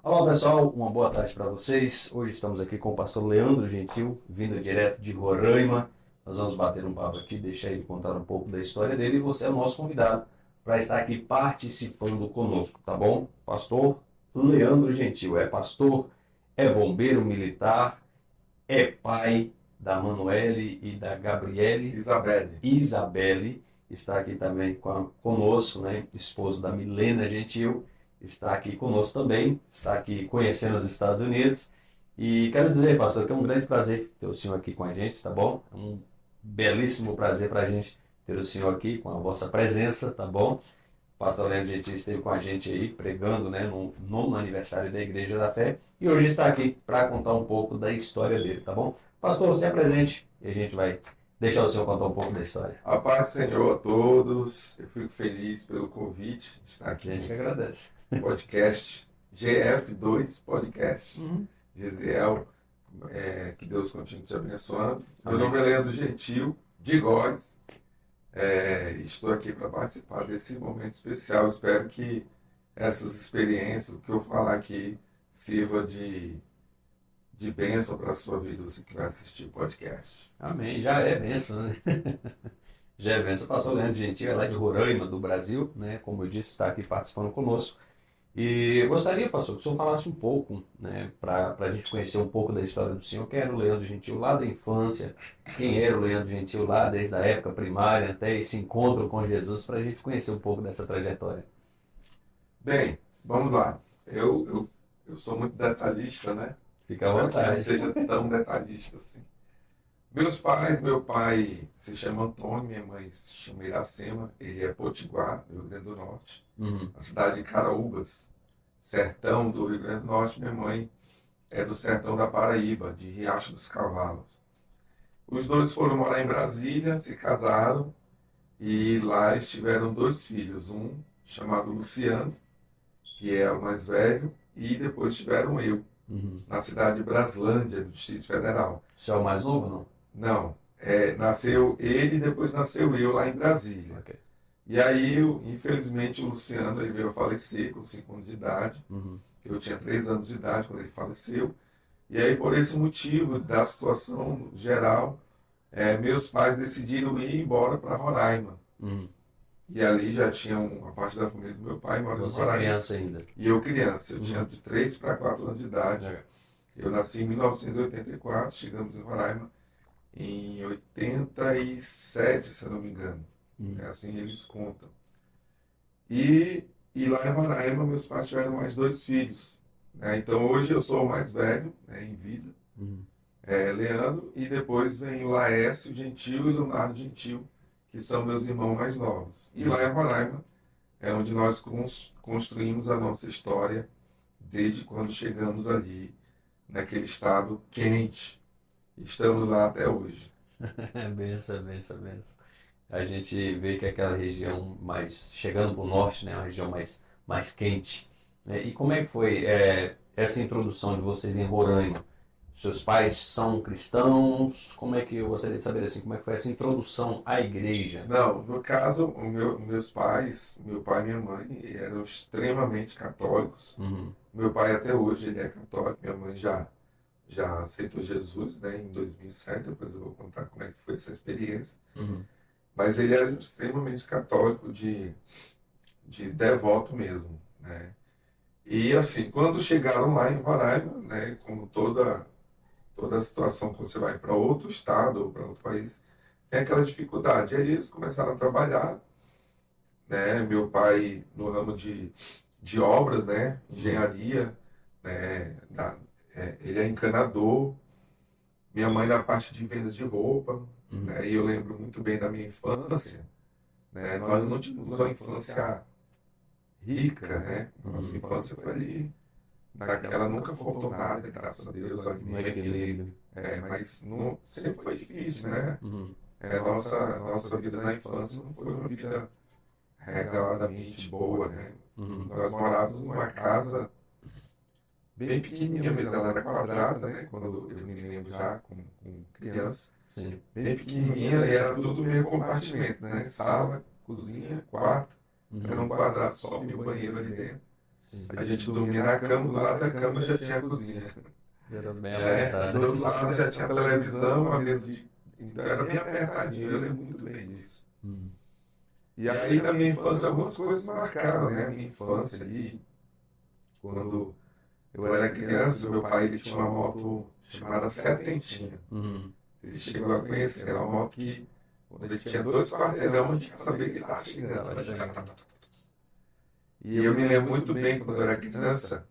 Olá pessoal, uma boa tarde para vocês. Hoje estamos aqui com o pastor Leandro Gentil, vindo direto de Roraima. Nós vamos bater um papo aqui, deixar ele contar um pouco da história dele e você é o nosso convidado para estar aqui participando conosco, tá bom? Pastor Leandro Gentil é pastor, é bombeiro militar, é pai da Manuele e da Gabriele. Isabelle está aqui também conosco, né? Esposo da Milena Gentil, está aqui conosco também, está aqui conhecendo os Estados Unidos. E quero dizer, pastor, que é um grande prazer ter o senhor aqui com a gente, tá bom? É um belíssimo prazer para a gente ter o senhor aqui com a vossa presença, tá bom? O pastor Leandro Gentil esteve com a gente aí pregando, né, no nono aniversário da Igreja da Fé e hoje está aqui para contar um pouco da história dele, tá bom? Pastor, se apresente e a gente vai deixar o senhor contar um pouco da história. A paz do Senhor a todos. Eu fico feliz pelo convite de estar A aqui gente que no agradece. podcast GF2 Podcast. Uhum. Gisiel, que Deus continue te abençoando. Amém. Meu nome é Leandro Gentil, de Góes. Estou aqui para participar desse momento especial. Espero que essas experiências, o que eu falar aqui, sirva de bênção para a sua vida, você que vai assistir o podcast. Amém. Já é bênção, né? Já é bênção. O pastor Leandro Gentil é lá de Roraima, do Brasil, né? Como eu disse, está aqui participando conosco. E eu gostaria, pastor, que o senhor falasse um pouco, né, para a gente conhecer um pouco da história do senhor, quem era o Leandro Gentil lá da infância, quem era o Leandro Gentil lá desde a época primária até esse encontro com Jesus, para a gente conhecer um pouco dessa trajetória. Bem, vamos lá. Eu sou muito detalhista, né? Fica à Espero que não vontade. seja tão detalhista assim. Meus pais, meu pai se chama Antônio, minha mãe se chama Iracema, ele é potiguar, do Rio Grande do Norte, Uhum. na cidade de Caraúbas, sertão do Rio Grande do Norte. Minha mãe é do sertão da Paraíba, de Riacho dos Cavalos. Os dois foram morar em Brasília, se casaram e lá eles tiveram dois filhos, um chamado Luciano, que é o mais velho, e depois tiveram eu, Uhum. na cidade de Braslândia, no Distrito Federal. O senhor é o mais novo, não? Não, nasceu ele e depois nasceu eu lá em Brasília. Ok. E aí, infelizmente, o Luciano ele veio a falecer com 5 anos de idade. Uhum. Eu tinha 3 anos de idade quando ele faleceu. E aí, por esse motivo da situação geral, meus pais decidiram ir embora para Roraima. Uhum. E ali já tinha uma parte da família do meu pai morando em Você é Roraima. criança ainda. E eu criança, eu Uhum. tinha de 3 para 4 anos de idade. Ok. Eu nasci em 1984, chegamos em Roraima em 87, se eu não me engano. Uhum. É assim eles contam. E lá em Roraima, meus pais tiveram mais 2 filhos, né? Então hoje eu sou o mais velho, né, em vida, Uhum. Leandro, e depois vem o Laércio Gentil e o Leonardo Gentil, que são meus irmãos mais novos. E lá em Roraima é onde nós construímos a nossa história desde quando chegamos ali, naquele estado quente. Estamos lá até hoje. Benção, benção, benção. A gente vê que aquela região mais, chegando para o norte, né, uma região mais quente. E como é que foi essa introdução de vocês em Roraima? Seus pais são cristãos? Como é que eu gostaria de saber assim, como é que foi essa introdução à igreja? Não, no caso, meus pais, meu pai e minha mãe, eram extremamente católicos. Uhum. Meu pai até hoje ele é católico, minha mãe já aceitou Jesus, né, em 2007, depois eu vou contar como é que foi essa experiência. Uhum. Mas ele era extremamente católico, de devoto mesmo, né? E assim, quando chegaram lá em Roraima, né, como toda a situação que você vai para outro estado ou para outro país, tem aquela dificuldade. Aí eles começaram a trabalhar, né? Meu pai no ramo de obras, né? Engenharia, né? Ele é encanador. Minha mãe na parte de venda de roupa, Uhum. né? E eu lembro muito bem da minha infância, né? Nós não tivemos uma infância rica, né? Nossa infância foi ali, naquela nunca faltou nada, graças a Deus, o No alimento. equilíbrio. Mas não, sempre foi difícil, né? Uhum. Nossa vida na infância não foi uma vida regaladamente boa, né? Uhum. Nós morávamos numa casa bem pequenininha mesmo, ela era quadrada, né? Quando eu me lembro já, com criança, Sim. bem pequenininha e era tudo meio compartimento, né? Sala, cozinha, quarto, era um Uhum. quadrado só, e o banheiro ali dentro. Sim. A gente dormia na cama, do lado da cama já tinha a cozinha. Era bem Né? apertado. Do outro lado já tinha a televisão, a mesa de. Então era bem apertadinho, eu lembro muito bem disso. Hum. E aí na minha infância algumas coisas marcaram, né? A minha infância ali, quando eu era criança, meu pai ele tinha uma moto chamada Setentinha. Uhum. Ele chegou a conhecer, era uma moto que, quando ele tinha 2 quarteirão, a gente já sabia que ele estava chegando. Tava chegando. E eu me lembro muito bem, quando eu era criança,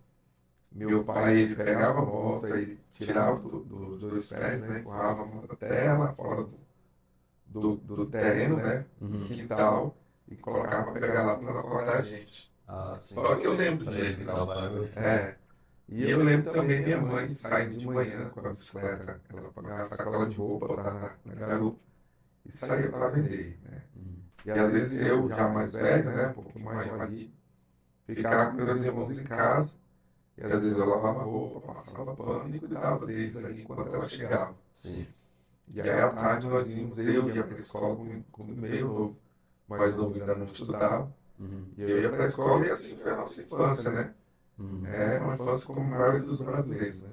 meu pai ele pegava a moto, aí ele tirava dos 2 pés, né? Empurrava a moto até lá fora do terreno, né? Uhum. Do quintal, e colocava para pegar lá para não acordar a gente. Ah, sim. Só que eu lembro Pra disso. evitar o barulho. E eu lembro também minha mãe saindo de manhã com a bicicleta, ela pegava a sacola de roupa, botava na garupa e saía para vender, né? Uhum. E às vezes eu, já mais velho, né, um pouquinho maior ali, ficava com meus irmãos em casa, e às vezes eu lavava roupa, passava pano e cuidava deles ali enquanto ela chegava. Sim. E aí à tarde nós íamos, eu ia para a escola com meio novo, mais novo ainda não estudava, Uhum. e eu ia para a escola e assim foi a nossa infância, né? Uhum. É uma infância como a maioria dos brasileiros, né?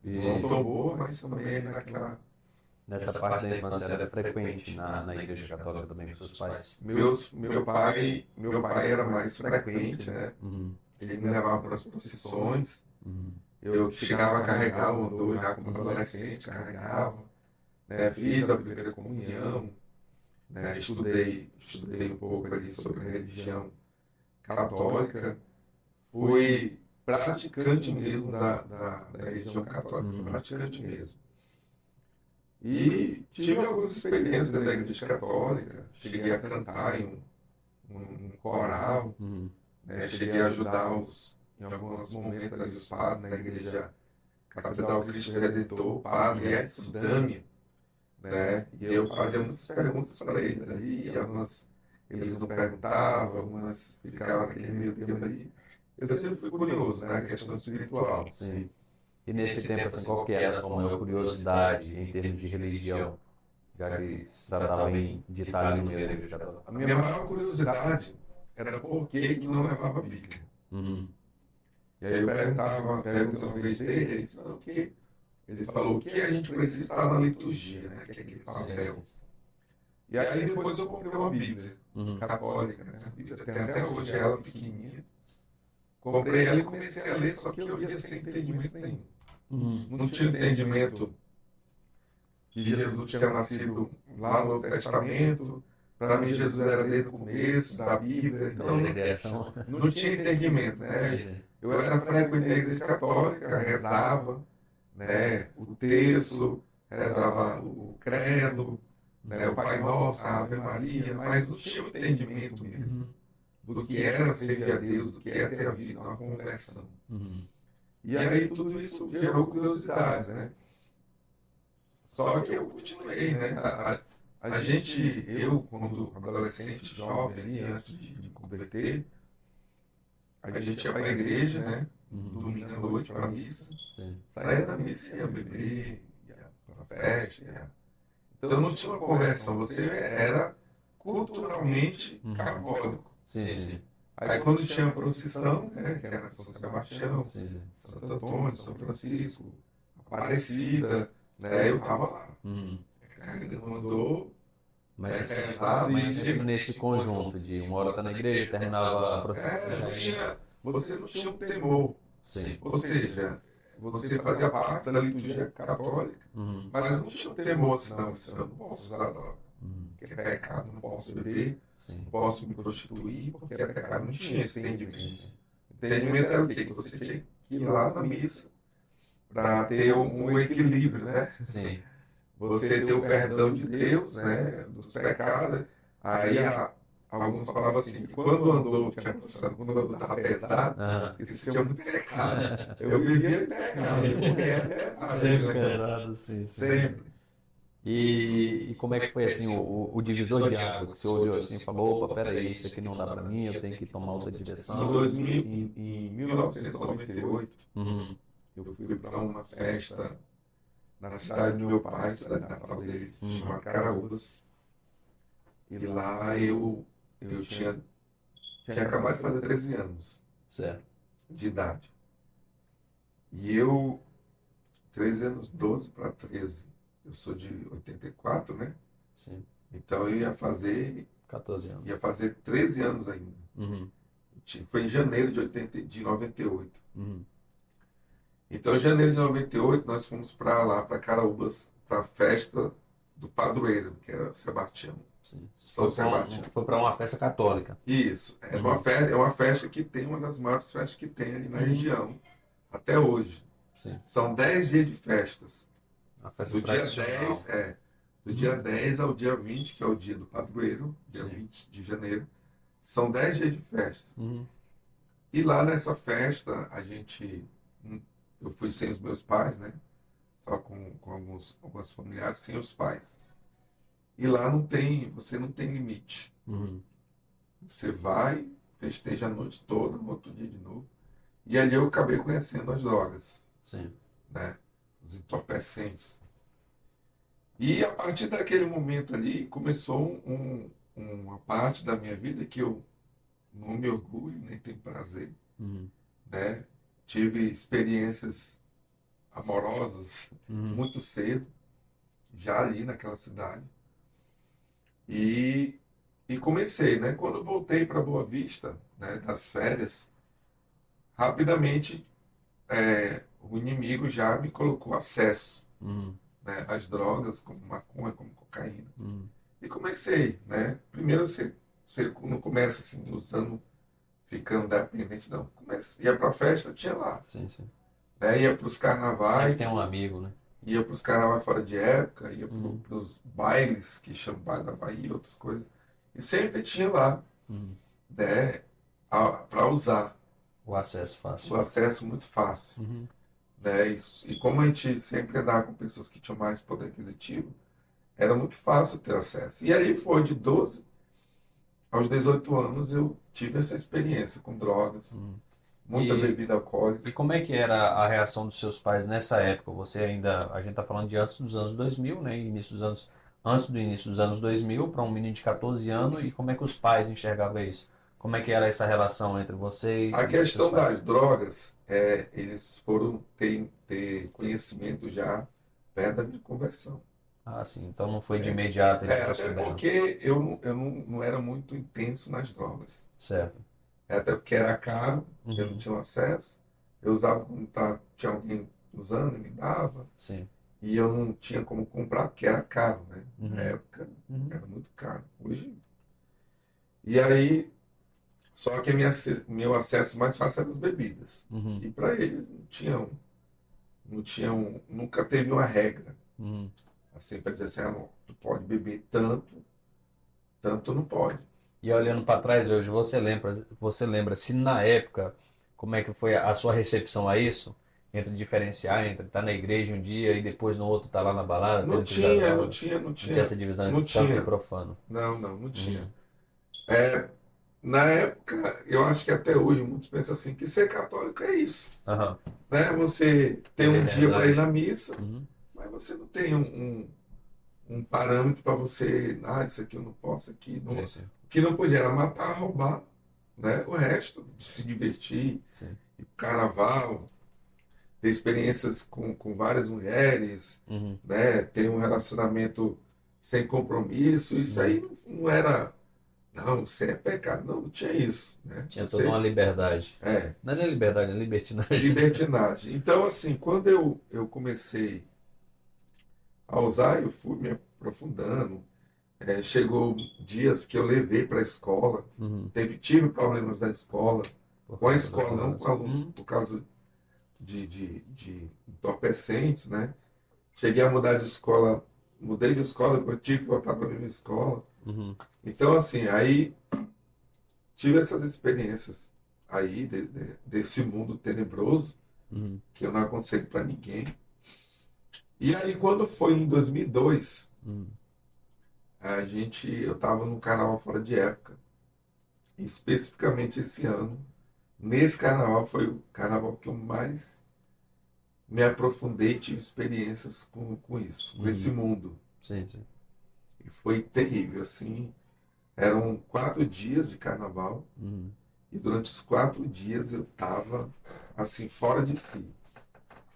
Não E tão boa, mas também naquela... nessa parte da infância era frequente na igreja católica também com seus pais? Meu pai era mais frequente, né? Uhum. Ele me levava para as procissões. Uhum. Eu chegava a carregar o andor já como adolescente, carregava, né? Fiz a primeira comunhão, né? Estudei um pouco ali sobre a religião católica. Fui praticante mesmo da religião católica, praticante mesmo. E tive algumas experiências dentro da igreja católica, cheguei a cantar em um coral, Uhum. né? Cheguei a ajudar em alguns momentos ali os padres na igreja Catedral Cristo Redentor, o padre Edson Dami, né? E eu fazia muitas perguntas para eles ali, e algumas eles não perguntavam, algumas ficavam naquele meio termo ali. Eu sempre fui curioso, né? A questão espiritual. Sim. E nesse tempo, assim, qual que era a sua maior curiosidade em termos de religião? Já que se tratava de estar ali no meio da igreja católica. A minha maior curiosidade era por que não levava a Bíblia. Uhum. E aí eu perguntei uma vez dele, ele disse, não, porque ele falou, o que a gente precisa estar na liturgia, né? Que é aquele papel. E aí depois eu comprei uma Bíblia católica, né? A Bíblia tem até hoje ela pequenininha. Comprei ela e comecei a ler, só que eu ia sem entendimento nenhum. Não tinha entendimento que Jesus tinha nascido lá no Novo Testamento. Para mim, Jesus era desde o começo da Bíblia. Então, não tinha entendimento, né? Sim. Eu era frequente na igreja católica, rezava, né, o terço, rezava o credo, né, o Pai Nosso, a Ave Maria, mas não tinha o entendimento mesmo do que era servir a Deus, do que era ter havido uma conversão. E aí tudo isso gerou curiosidades, né? Só que eu continuei, né? Eu, quando adolescente, jovem ali, antes de me converter, a gente ia para a igreja, né? Domingo à noite para a missa. Saía da missa e ia beber, ia para a festa. Então não tinha uma conversão, você era culturalmente católico. Sim. Aí quando tinha a procissão, né? Que era São Sebastião, Santo Antônio, São Francisco, Aparecida, né? Eu estava lá. Carregando andor. Mas sempre nesse conjunto de uma hora tá na igreja, terminava a procissão. Você não tinha um temor. Sim. Ou seja, você fazia parte da liturgia católica, mas não tinha um temor assim, não, eu não posso usar droga, porque é pecado, não posso beber, não posso me prostituir, porque é pecado. Não tinha esse entendimento. O entendimento era o quê? Que você tinha que ir lá na missa para ter um equilíbrio, né? Sim. Você ter o perdão de Deus, né, dos pecados. Aí alguns falavam assim, que quando andou, tinha procissão, quando andou estava pesado, isso tinha muito pecado. Eu vivia pesado, eu comia pesado. Sempre pesado, sim. Sempre. E como é que foi assim o divisor de água? Que você olhou assim e falou, opa, peraí, isso aqui não dá pra mim, eu tenho que tomar outra direção. Em 1998, eu fui para uma festa na cidade do meu pai, cidade natal dele, chamada Caraúbas. E lá eu tinha acabado de fazer 13 anos. Certo. de idade. E eu, 13 anos, 12 para 13. Eu sou de 84, né? Sim. Então eu 14 anos. ia fazer 13 anos ainda. Uhum. Foi em janeiro de 98. Uhum. Então, em janeiro de 98, nós fomos para lá, para Caraúbas, para a festa do padroeiro, que era Sebastião. Sim. São Sebastião. Foi para uma festa católica. Isso. Uhum. É uma festa que tem uma das maiores festas que tem ali na Uhum. região, até hoje. Sim. São 10 dias de festas. Uma festa Do dia tradicional. 10, do dia 10 ao dia 20, que é o dia do padroeiro, dia Sim. 20 de janeiro, são 10 dias de festas. Uhum. E lá nessa festa, eu fui sem os meus pais, né? Só com alguns familiares, sem os pais. E lá você não tem limite. Uhum. Você vai, festeja a noite toda, no outro dia de novo. E ali eu acabei conhecendo as drogas, Sim. né? Os entorpecentes. E a partir daquele momento ali, começou uma parte da minha vida que eu não me orgulho, nem tenho prazer, Uhum. né? Tive experiências amorosas Uhum. muito cedo, já ali naquela cidade. E, e comecei, né? Quando eu voltei para Boa Vista, né, das férias, rapidamente o inimigo já me colocou acesso, Uhum. né, às drogas, como maconha, como cocaína. Uhum. E comecei, né? Primeiro você não começa assim, usando, ficando dependente, não. Ia para festa, tinha lá. Sim, sim. Né? Ia para os Sempre tem um carnavais, amigo, né? ia para os carnavais fora de época, ia Uhum. para os bailes, que chamam baile da Bahia, outras coisas. E sempre tinha lá, Uhum. né, para usar. O acesso fácil. O acesso muito fácil. Uhum. Né? E como a gente sempre andava com pessoas que tinham mais poder aquisitivo, era muito fácil ter acesso. E aí foi de 12 aos 18 anos eu tive essa experiência com drogas, Uhum. muita bebida alcoólica. E como é que era a reação dos seus pais nessa época? Você ainda, a gente está falando de antes dos anos 2000, né? Antes do início dos anos 2000, para um menino de 14 anos, e como é que os pais enxergavam isso? Como é que era essa relação entre você A e seus questão pais? das drogas, eles foram ter conhecimento já perto da minha conversão. Ah, sim. Então não foi de É, imediato, eles já até souberam. porque eu não era muito intenso nas drogas. Certo. Até porque era caro, eu não Uhum. tinha acesso. Eu usava quando tinha alguém usando, me dava. Sim. E eu não tinha como comprar, porque era caro, né? Na Uhum. época Uhum. era muito caro. Hoje. E aí, só que meu acesso mais fácil era as bebidas. Uhum. E para eles não tinham, nunca teve uma regra. Uhum. Assim, para dizer assim, ah, não, tu pode beber tanto, tanto não pode. E olhando para trás hoje, você lembra se na época, como é que foi a sua recepção a isso? Entre diferenciar, entre estar na igreja um dia e depois no outro estar lá na balada, Não tendo que usar tinha, não droga. tinha, não Não tinha tinha, essa divisão entre não santo e tinha. profano. Não tinha. Uhum. É, na época, eu acho que até hoje muitos pensam assim, que ser católico é isso. Aham. Né? Você tem Ter um dia para ir na liberdade. missa, Uhum. mas você não tem um parâmetro para você, isso aqui eu não posso, aqui não. Sim, O sim. que não podia era matar, roubar, né? O resto, de se divertir, Sim. ir pro carnaval, ter experiências com várias mulheres, Uhum. né? Ter um relacionamento sem compromisso, isso Uhum. aí não era, não, isso é pecado, não tinha isso, né? Tinha toda uma Você, liberdade. é, Não é nem liberdade, é libertinagem. libertinagem. Então, assim, quando eu comecei a usar, eu fui me aprofundando. Chegou dias que eu levei para a escola, Uhum. tive problemas na escola, Por com a causa das escola, não com drogas. alunos, Uhum. por causa de entorpecentes, né? Cheguei a mudar de escola, mudei de escola, depois tive que voltar para a mesma escola. Uhum. Então, assim, aí tive essas experiências aí, desse mundo tenebroso, Uhum. que eu não aconselho para ninguém. E aí, quando foi em 2002, Uhum. eu estava num carnaval fora de época, e especificamente esse ano, nesse carnaval foi o carnaval que eu mais me aprofundei e tive experiências com isso, com esse Uhum. mundo. Sim, sim. E foi terrível, assim. Eram 4 dias de carnaval Uhum. E durante os 4 dias eu estava assim, fora de si.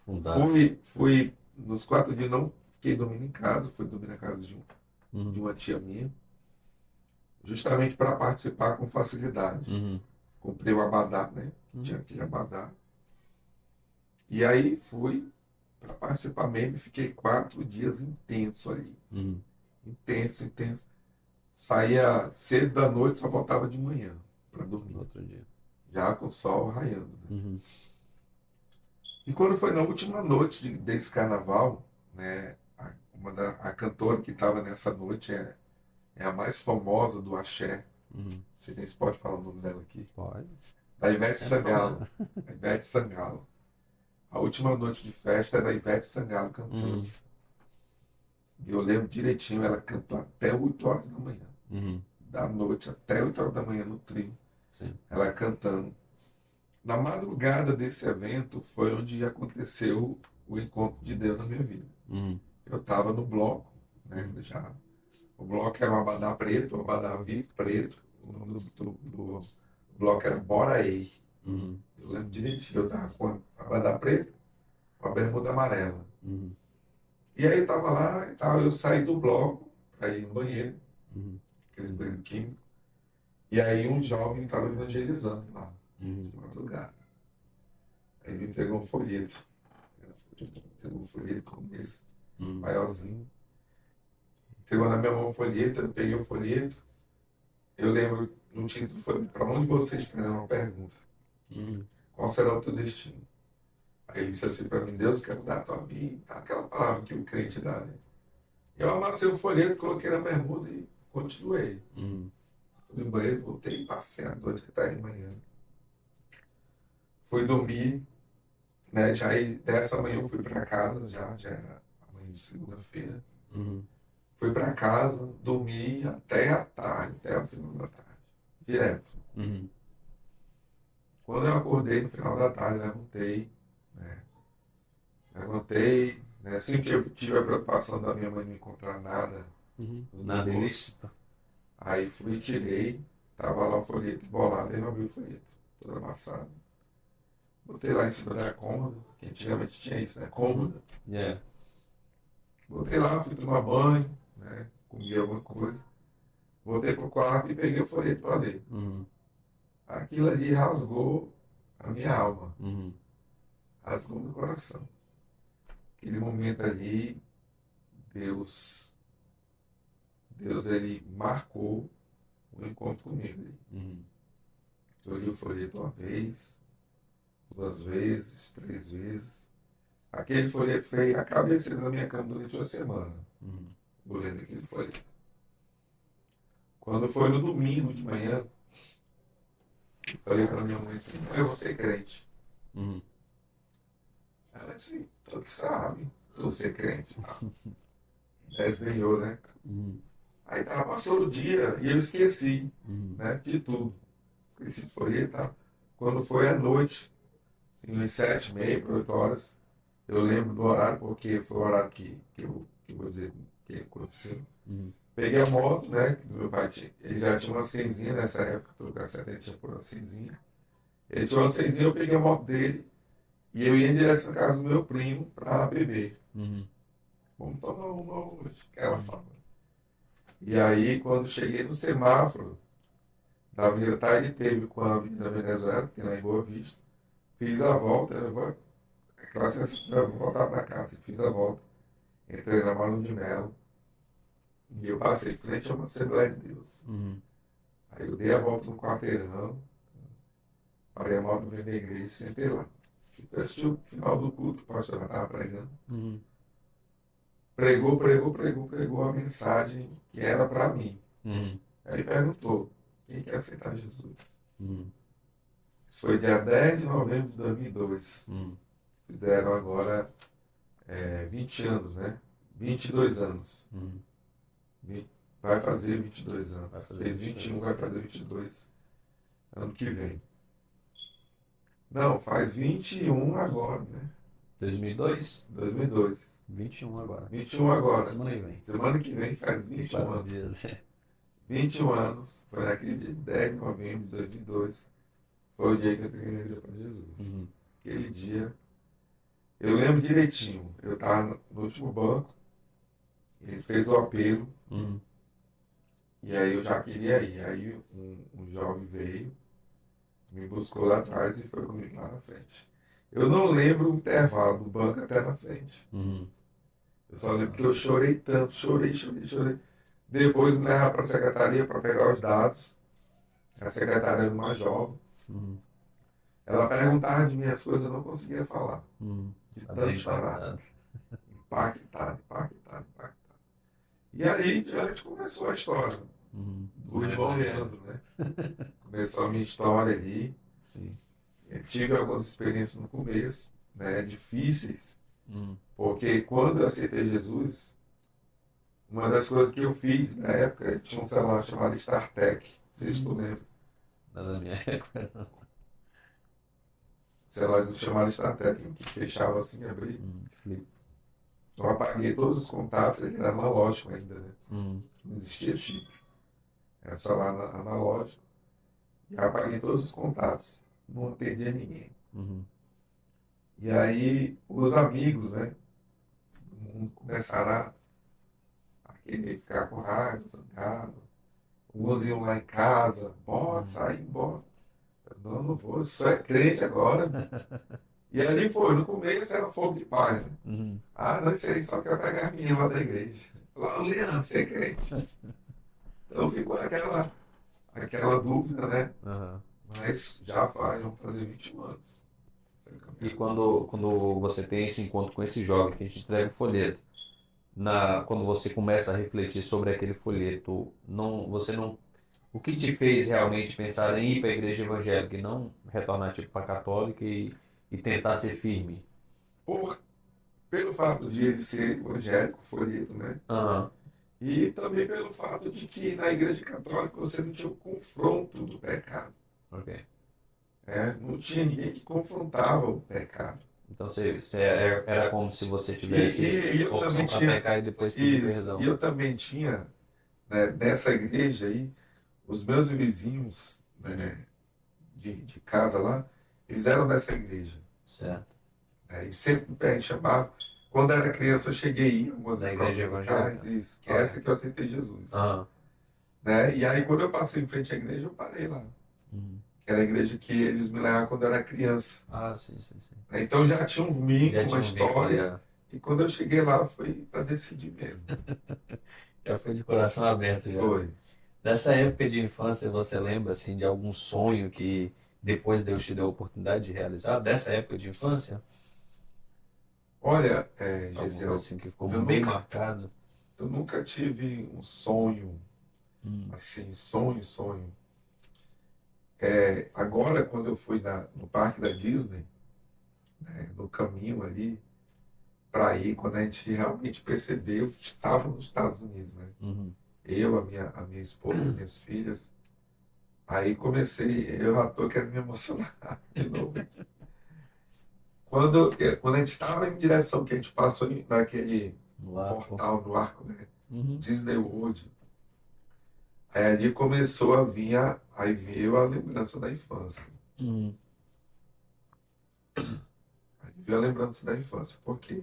Fundado. Nos 4 dias não fiquei dormindo em casa, fui dormir na casa de Uhum. uma tia minha, justamente para participar com facilidade. Uhum. Comprei o abadá, né? Tinha aquele abadá. E aí fui para participar mesmo e fiquei 4 dias intenso ali. Uhum. Intenso, intenso. Saía cedo da noite, só voltava de manhã para No dormir, outro dia. já com o sol raiando, né? Uhum. E quando foi na última noite desse carnaval, né, a cantora que estava nessa noite é a mais famosa do axé. Uhum. Não sei nem se pode falar o nome dela aqui. Pode. Da Ivete Sem Sangalo. problema. A Ivete Sangalo. A última noite de festa era a Ivete Sangalo cantando. Uhum. E eu lembro direitinho, ela cantou até 8 horas da manhã. Uhum. Da noite até 8 horas da manhã no trio. Sim. Ela cantando. Na madrugada desse evento foi onde aconteceu o encontro de Deus na minha vida. Uhum. Eu estava no bloco, né? Já. O bloco era um abadá preto, um abadá preto. O nome do bloco era Bora Ei. Uhum. Eu lembro direitinho, eu estava com a abadá preto, com a bermuda amarela. Uhum. E aí eu estava lá e tal, eu saí do bloco para ir no banheiro, Uhum. aquele banheiro químico. E aí um jovem estava evangelizando lá, Uhum. de madrugada. Aí ele me entregou um folheto. Entregou um folheto como esse, Uhum. maiorzinho. Entregou na minha mão o folheto, eu peguei o folheto. Eu lembro, no título foi, para onde você está? Era uma pergunta. Uhum. Qual será o teu destino? Aí ele disse assim para mim, Deus quer dar a tua vida, aquela palavra que o crente dá, né? Eu amassei o folheto, coloquei na bermuda e continuei. Uhum. Fui no banheiro, voltei, passei a noite que está de manhã. Fui dormir, né? Já aí, dessa manhã eu fui para casa, já era amanhã de segunda-feira. Uhum. Fui para casa, dormi até a tarde, até o final da tarde, direto. Uhum. Quando eu acordei no final da tarde, levantei, né? Levantei, né? Assim que eu tive a preocupação da minha mãe não encontrar nada Uhum. no Nada bolso, ilícito. aí fui, tirei, tava lá o folheto bolado, aí eu abri o folheto, todo amassado. Botei lá em cima da cômoda, que antigamente tinha isso, né? Cômoda. Yeah. Botei lá, fui tomar banho, né? Comi alguma coisa. Voltei pro quarto e peguei o folheto para ler. Uhum. Aquilo ali rasgou a minha alma, Uhum. rasgou meu coração. Aquele momento ali, Deus, Deus ele marcou o encontro comigo. Uhum. Eu li o folheto uma vez, 2 vezes, 3 vezes. Aquele folheto fez a cabeceira da minha cama durante uma semana. Uhum. Eu lendo aquele folheto. Quando foi no domingo de manhã, eu falei para minha mãe assim, mãe, eu vou ser crente. Uhum. Ela disse, tu que sabe, tu vou ser crente. Desdenhou, né? Uhum. Aí passou o dia e eu esqueci, Uhum. né, de tudo. Esqueci de folheto e tal. Quando foi à noite, assim, umas 7h30 para 8 horas, eu lembro do horário, porque foi o horário que eu vou dizer que aconteceu. Uhum. Peguei a moto, né, que meu pai tinha, ele já tinha uma Cenzinha nessa época, pelo cassete ele tinha por uma Cenzinha. Ele tinha uma Cenzinha, eu peguei a moto dele e eu ia em direção à casa do meu primo para beber. Uhum. Vamos tomar uma hoje, que ela fala. E aí, quando cheguei no semáforo da Avenida Taile, teve com a Avenida Venezuela, que tem lá em Boa Vista, fiz a volta, aquela sensação de eu vou voltar para casa, fiz a volta, entrei na Marlon de Mello e eu passei em frente a uma Assembleia de Deus. Uhum. Aí eu dei a volta no quarteirão, parei a moto no frente da igreja e sentei lá. E foi assistir o final do culto, o pastor já estava pregando. Uhum. Pregou a mensagem que era para mim. Uhum. Aí ele perguntou, quem quer aceitar Jesus? Uhum. Isso foi dia 10 de novembro de 2002. Uhum. Fizeram agora 20 anos, né? 22 anos. Uhum. Vai fazer 22 anos. Vai fazer Fez 22. 21, vai fazer 22 ano que vem. Não, faz 21 agora, né? 2002? 2002. 21 agora. 21 agora. Semana que vem. Semana que vem faz 21 24 anos. dias. 21 anos. Foi naquele dia 10 de novembro de 2002. foi o dia que eu entreguei minha vida para Jesus. Uhum. Aquele dia, eu lembro direitinho, eu estava no último banco, ele fez o apelo, Uhum. e aí eu já queria ir. Aí um jovem veio, me buscou lá atrás e foi comigo lá na frente. Eu não lembro o intervalo do banco até na frente. Uhum. Eu só lembro que eu chorei tanto, chorei. Depois me levaram para a secretaria para pegar os dados. A secretária era uma jovem. Uhum. Ela perguntava de minhas coisas, eu não conseguia falar. Uhum. De Tá tanto bem chorar. impactado. Impactado. E aí, diante, começou a história Uhum. do irmão Leandro, né? Começou a minha história ali. Sim. Eu tive algumas experiências no começo, né? Difíceis, Uhum. porque quando eu aceitei Jesus, uma das coisas que eu fiz na época, tinha um celular chamado StarTech, não sei se tu lembra. Nada da minha época, não. Celulares chamados StarTech, que fechava assim, abria. Flip. Eu apaguei todos os contatos, ele era analógico ainda, né? Uhum. Não existia chip. Era celular analógico. E apaguei todos os contatos. Não atendia ninguém. Uhum. E aí, os amigos, né? Todo mundo começaram a querer ficar com raiva, zangado. Uns iam lá em casa, bora, sai embora. Eu, não vou, só é crente agora. E ali foi, no começo era fogo de palha, né? Uhum. Ah, não sei, só quer pegar a menina lá da igreja. Ô, Leandro, você é crente. Então ficou aquela dúvida, né? Uhum. Mas já faz, vamos fazer 21 anos. E quando você tem esse encontro com esse jovem que a gente entrega o folheto, quando você começa a refletir sobre aquele folheto, você não, o que te fez realmente pensar em ir para a igreja evangélica e não retornar tipo para a católica e tentar ser firme? Por, pelo fato de ele ser evangélico, folheto, né? Aham. E também pelo fato de que na igreja católica você não tinha o confronto do pecado. Ok. Né? Não tinha ninguém que confrontava o pecado. Então era como se você tivesse E eu também opção para tinha pecar e depois pedir isso. E perdão. eu também tinha, né, nessa igreja aí, os meus vizinhos, né, de casa lá, eles eram dessa igreja. Certo. Né, e sempre me chamava. Quando eu era criança, eu cheguei a ir em algumas Da escolas igreja dominicais, evangélica? isso, que é Olha. essa que eu aceitei Jesus. Aham. Né? E aí, quando eu passei em frente à igreja, eu parei lá. Uhum. Que era a igreja que eles me levaram quando eu era criança. Ah, sim. Né? Então já tinha um Já vínculo, uma tinha um vínculo história. já. E quando eu cheguei lá, foi para decidir mesmo. Já foi de coração aberto já. Foi. Dessa época de infância, você lembra assim de algum sonho que depois Deus te deu a oportunidade de realizar? Dessa época de infância? Olha, Alguma coisa Gisele, assim que ficou eu bem nunca, marcado? eu nunca tive um sonho, Hum. assim, sonho. Agora, quando eu fui no parque da Disney, né, no caminho ali, para ir, quando a gente realmente percebeu que estava nos Estados Unidos, né? Uhum. Eu, a minha esposa, minhas filhas, aí comecei, eu já estou querendo me emocionar de novo. Quando a gente estava em direção, que a gente passou naquele No arco. portal do arco, né? Uhum. Disney World. Aí ali começou a vir, aí veio a lembrança da infância. Uhum. Aí veio a lembrança da infância, porque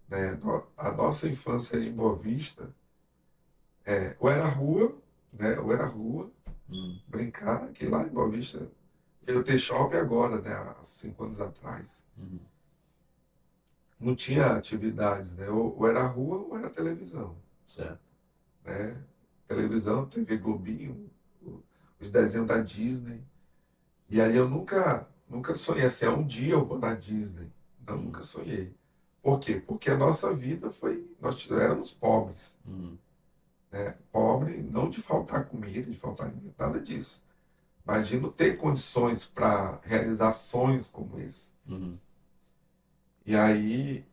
né, a nossa infância ali em Boa Vista, ou era rua, né? Ou era rua, Uhum. brincar, que lá em Boa Vista veio ter shopping agora, né? Há 5 anos atrás. Uhum. Não tinha atividades, né? Ou era rua ou era televisão. Certo. Né? Televisão, TV Globinho, os desenhos da Disney. E ali eu nunca sonhei assim, um dia eu vou na Disney. Não, Uhum. nunca sonhei. Por quê? Porque a nossa vida nós éramos pobres. Uhum. Né? Pobre não de faltar comida, de faltar alimento, nada disso. Mas de não ter condições para realizar sonhos como esse. Uhum. E aí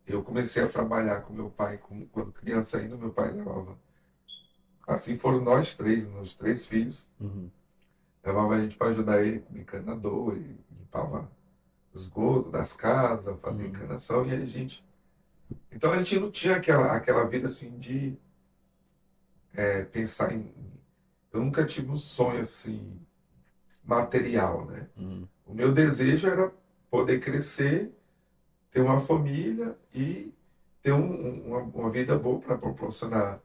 eu comecei a trabalhar com meu pai, quando criança ainda, meu pai levava. Assim foram nós três, meus 3 filhos. Uhum. Levava a gente para ajudar ele com encanador, ele limpava esgoto das casas, fazia Uhum. encanação, e aí a gente. Então a gente não tinha aquela vida assim de pensar em. Eu nunca tive um sonho assim material, né? Uhum. O meu desejo era poder crescer, ter uma família e ter uma vida boa para proporcionar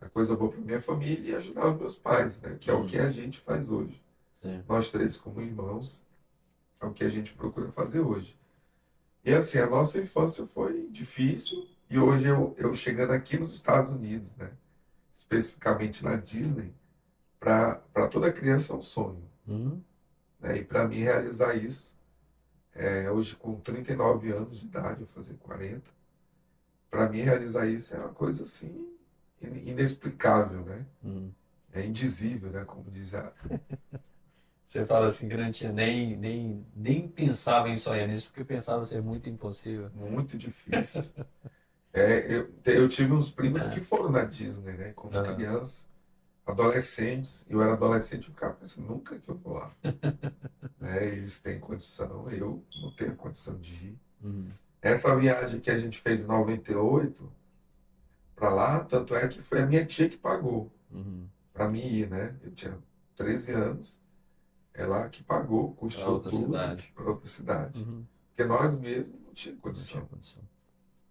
a coisa boa para minha família e ajudar os meus pais, né? Que é o que Uhum. a gente faz hoje. Sim. Nós três, como irmãos, é o que a gente procura fazer hoje. E assim, a nossa infância foi difícil e hoje eu chegando aqui nos Estados Unidos, né? Especificamente na Disney, para toda criança é um sonho, Uhum. né? E para mim realizar isso, hoje com 39 anos de idade, eu vou fazer 40, para mim realizar isso é uma coisa assim inexplicável, né? Uhum. É indizível, né? Como diz a... Você fala assim que não tinha nem pensava em sonhar nisso, porque pensava ser muito impossível. Muito difícil. Eu tive uns primos que foram na Disney, né? Como Aham. criança, adolescentes. Eu era adolescente e ficava pensando, nunca que eu vou lá. Né? Eles têm condição, eu não tenho condição de ir. Uhum. Essa viagem que a gente fez em 98 para lá, tanto é que foi a minha tia que pagou Uhum. para mim ir, né? Eu tinha 13 anos, ela que pagou, Para custou outra tudo cidade. para outra cidade. Uhum. Porque nós mesmos não tínhamos Não tinha condição. condição.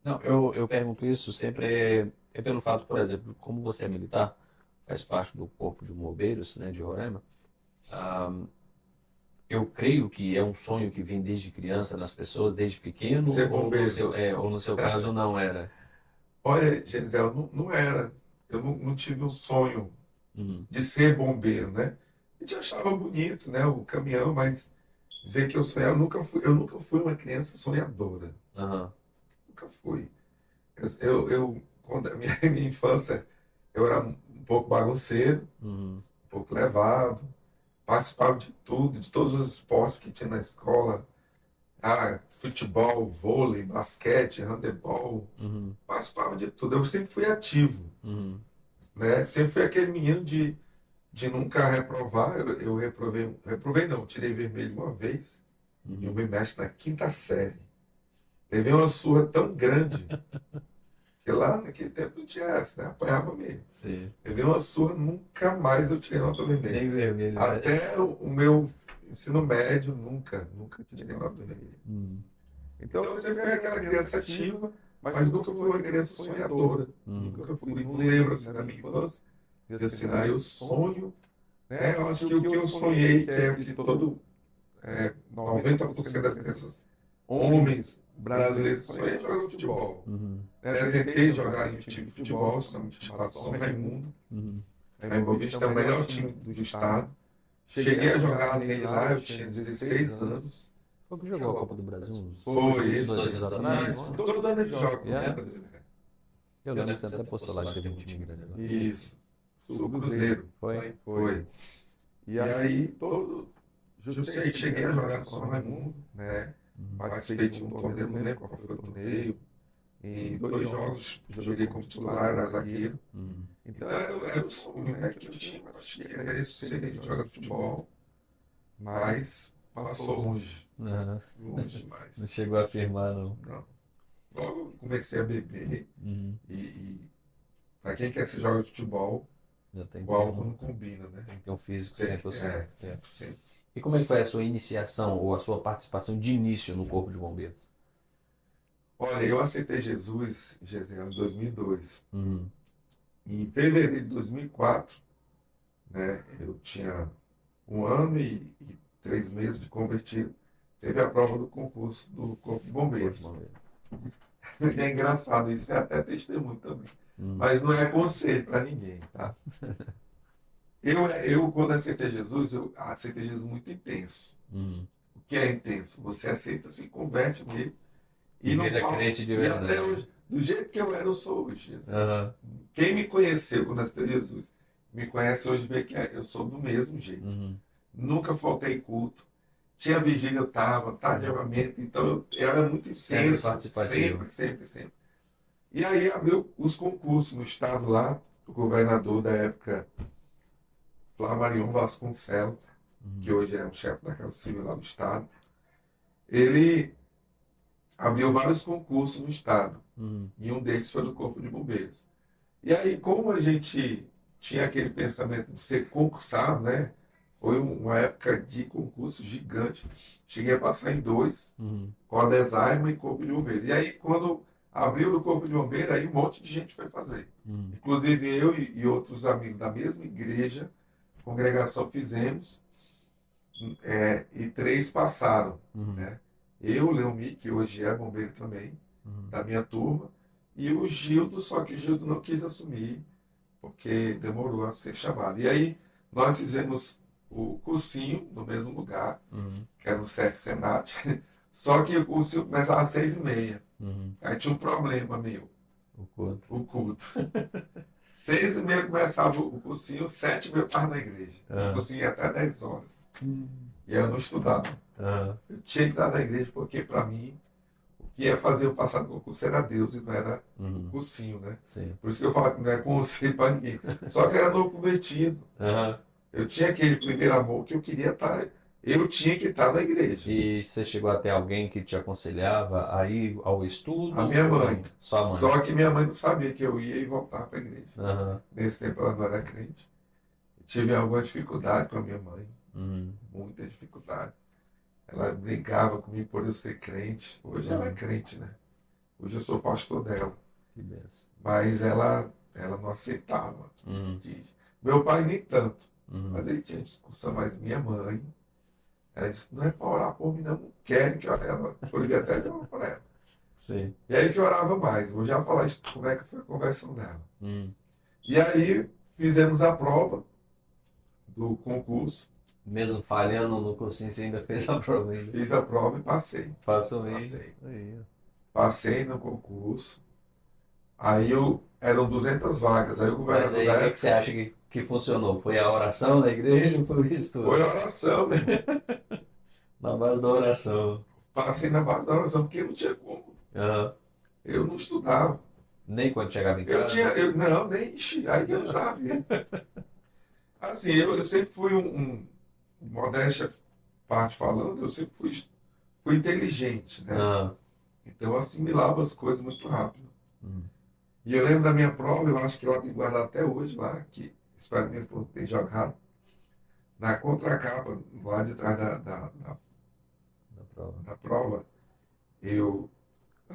Não, eu pergunto isso sempre pelo fato, por exemplo, como você é militar, faz parte do Corpo de Bombeiros, né, de Roraima. ah, eu creio que é um sonho que vem desde criança nas pessoas, desde pequeno, Ser bombeiro. ou no seu caso não era. Olha, Gisele, não era. Eu não tive um sonho Uhum. de ser bombeiro, né? A gente achava bonito, né? O caminhão, mas dizer que eu sonhava, eu nunca fui uma criança sonhadora. Aham. Nunca fui. Quando a minha infância, eu era um pouco bagunceiro, Uhum. um pouco levado, participava de tudo, de todos os esportes que tinha na escola. Ah, futebol, vôlei, basquete, handebol, Uhum. participava de tudo. Eu sempre fui ativo, Uhum. né? Sempre fui aquele menino de nunca reprovar. Eu reprovei não, tirei vermelho uma vez, e eu Uhum. me mexo na quinta série. Levei uma surra tão grande, que lá naquele tempo não tinha essa, né? Apanhava mesmo. Sim. Levei uma surra, nunca mais eu tirei nota vermelha. Nem vermelho, né? Até o meu ensino médio, nunca tirei nota vermelha. Uhum. Então eu sempre fui aquela criança ativa, mas nunca fui uma criança sonhadora. Uhum. Nunca fui, não lembro assim da minha infância, de assim, eu sonho, né? Eu acho que o que eu sonhei, que é o que 90% das crianças, homens brasileiros, sonham é jogar futebol. Uhum. Né? Tentei jogar em um time de futebol, chamado São Raimundo. Uhum. Raimundo Vista é o melhor time do estado. Cheguei a jogar nele lá, eu tinha 16 anos. Foi que jogou a Copa do Brasil uns Foi, uns 2 anos atrás? isso. Não é? Todo ano ele joga, Yeah. né, brasileiro? Eu lembro que você até postou lá que teve um time grande lá. Isso. O Cruzeiro. Foi? Foi. E aí, cheguei a jogar no São Raimundo, né? Uhum. Participei de um torneio, não lembro qual foi o torneio. Em 2 jogos, joguei como titular, era zagueiro. Uhum. Então, era o sonho, né? Que eu tinha. Acho que era esse ser de jogar futebol. Mas passou longe. Aham. Longe Não demais. chegou a afirmar, não. Não. Logo comecei a beber. Uhum. E para quem quer ser jogador de futebol, Já tem o álcool não combina, né? tem que ter um físico Tem 100%. É, É. 100%. E como é que foi a sua iniciação ou a sua participação de início no Corpo de Bombeiros? Olha, eu aceitei Jesus, em 2002. Uhum. Em fevereiro de 2004, né, eu tinha 1 ano e 3 meses de convertido. Teve a prova do concurso do Corpo de Bombeiros. É engraçado, isso é até testemunho também. Uhum. Mas não é conselho para ninguém, tá? Quando aceitei Jesus, eu aceitei Jesus muito intenso. Uhum. O que é intenso? Você aceita, se converte nele E não vira fala. crente de E verdade. até hoje, do jeito que eu era, eu sou hoje. Jesus. Aham. Quem me conheceu quando aceitei Jesus, me conhece hoje, vê que eu sou do mesmo jeito. Uhum. Nunca faltei culto. Tinha vigília, eu estava, tarde de avamento, então eu era muito Sempre intenso. participativo. Sempre. E aí abriu os concursos no estado lá, o governador da época, Flamarion Vasconcelos, que hoje é o chefe da Casa Civil lá do estado, ele abriu vários concursos no estado, Uhum. e um deles foi do Corpo de Bombeiros. E aí, como a gente tinha aquele pensamento de ser concursado, né? Foi uma época de concurso gigante. Cheguei a passar em dois, Uhum. Codesaima e Corpo de Bombeiro. E aí, quando abriu o Corpo de Bombeiro, aí um monte de gente foi fazer. Uhum. Inclusive eu e outros amigos da mesma igreja, congregação, fizemos, e três passaram, Uhum. né? Eu, Leomi, que hoje é bombeiro também, Uhum. da minha turma, e o Gildo, só que o Gildo não quis assumir, porque demorou a ser chamado. E aí nós fizemos o cursinho no mesmo lugar, Uhum. que era no SESC Senat, só que o cursinho começava às 6h30. Uhum. Aí tinha um problema meu, O culto. o culto. 6h30 começava o cursinho, 7h30 eu estava na igreja. O Ah. cursinho ia até 10 horas. Uhum. E eu não estudava. Ah. Eu tinha que estar na igreja porque, para mim, o que ia fazer eu passar no concurso era Deus e não era o Uhum. cursinho, né? Sim. Por isso que eu falo que não é conselho para ninguém. Só que era novo convertido. Aham. Eu tinha aquele primeiro amor que eu queria estar. Eu tinha que estar na igreja. E você chegou a ter alguém que te aconselhava a ir ao A estudo minha ou mãe. não? Sua mãe. Só que minha mãe não sabia que eu ia e voltava para a igreja. Aham. Nesse tempo ela não era crente. Tive alguma dificuldade com a minha mãe. Uhum. Muita dificuldade. Ela brigava comigo por eu ser crente. Hoje ela é Uhum. crente, né? Hoje eu sou pastor dela. Que benção. Mas ela não aceitava. Uhum. Meu pai nem tanto. Uhum. Mas ele tinha discussão. Mas minha mãe, ela disse, não é para orar por mim, não quero que ela proibia até de orar por ela. Sim. E aí que eu orava mais. Vou já falar isso, como é que foi a conversão dela. Uhum. E aí fizemos a prova do concurso. Mesmo falhando no cursinho, você ainda fez a prova ainda. Fiz a prova e passei. Passou aí. Passei. Aí, ó. Passei no concurso. Aí eram 200 vagas. Aí o Mas governador aí, da o que que você época acha que funcionou? Foi a oração da igreja ou foi o foi estudo? a oração, né? Na base da oração. Passei na base da oração, porque não tinha como. Aham. Eu não estudava. Nem quando chegava em Eu tinha, casa? não, nem, ixi, aí que eu Não. já vi. Assim, eu sempre fui modéstia parte falando, eu sempre fui inteligente, né? Ah. Então eu assimilava as coisas muito rápido. Hum. E eu lembro da minha prova, eu acho que ela tem guardado até hoje lá, que espero mesmo que eu tenha jogado, na contracapa, lá de trás Da prova. da prova, eu,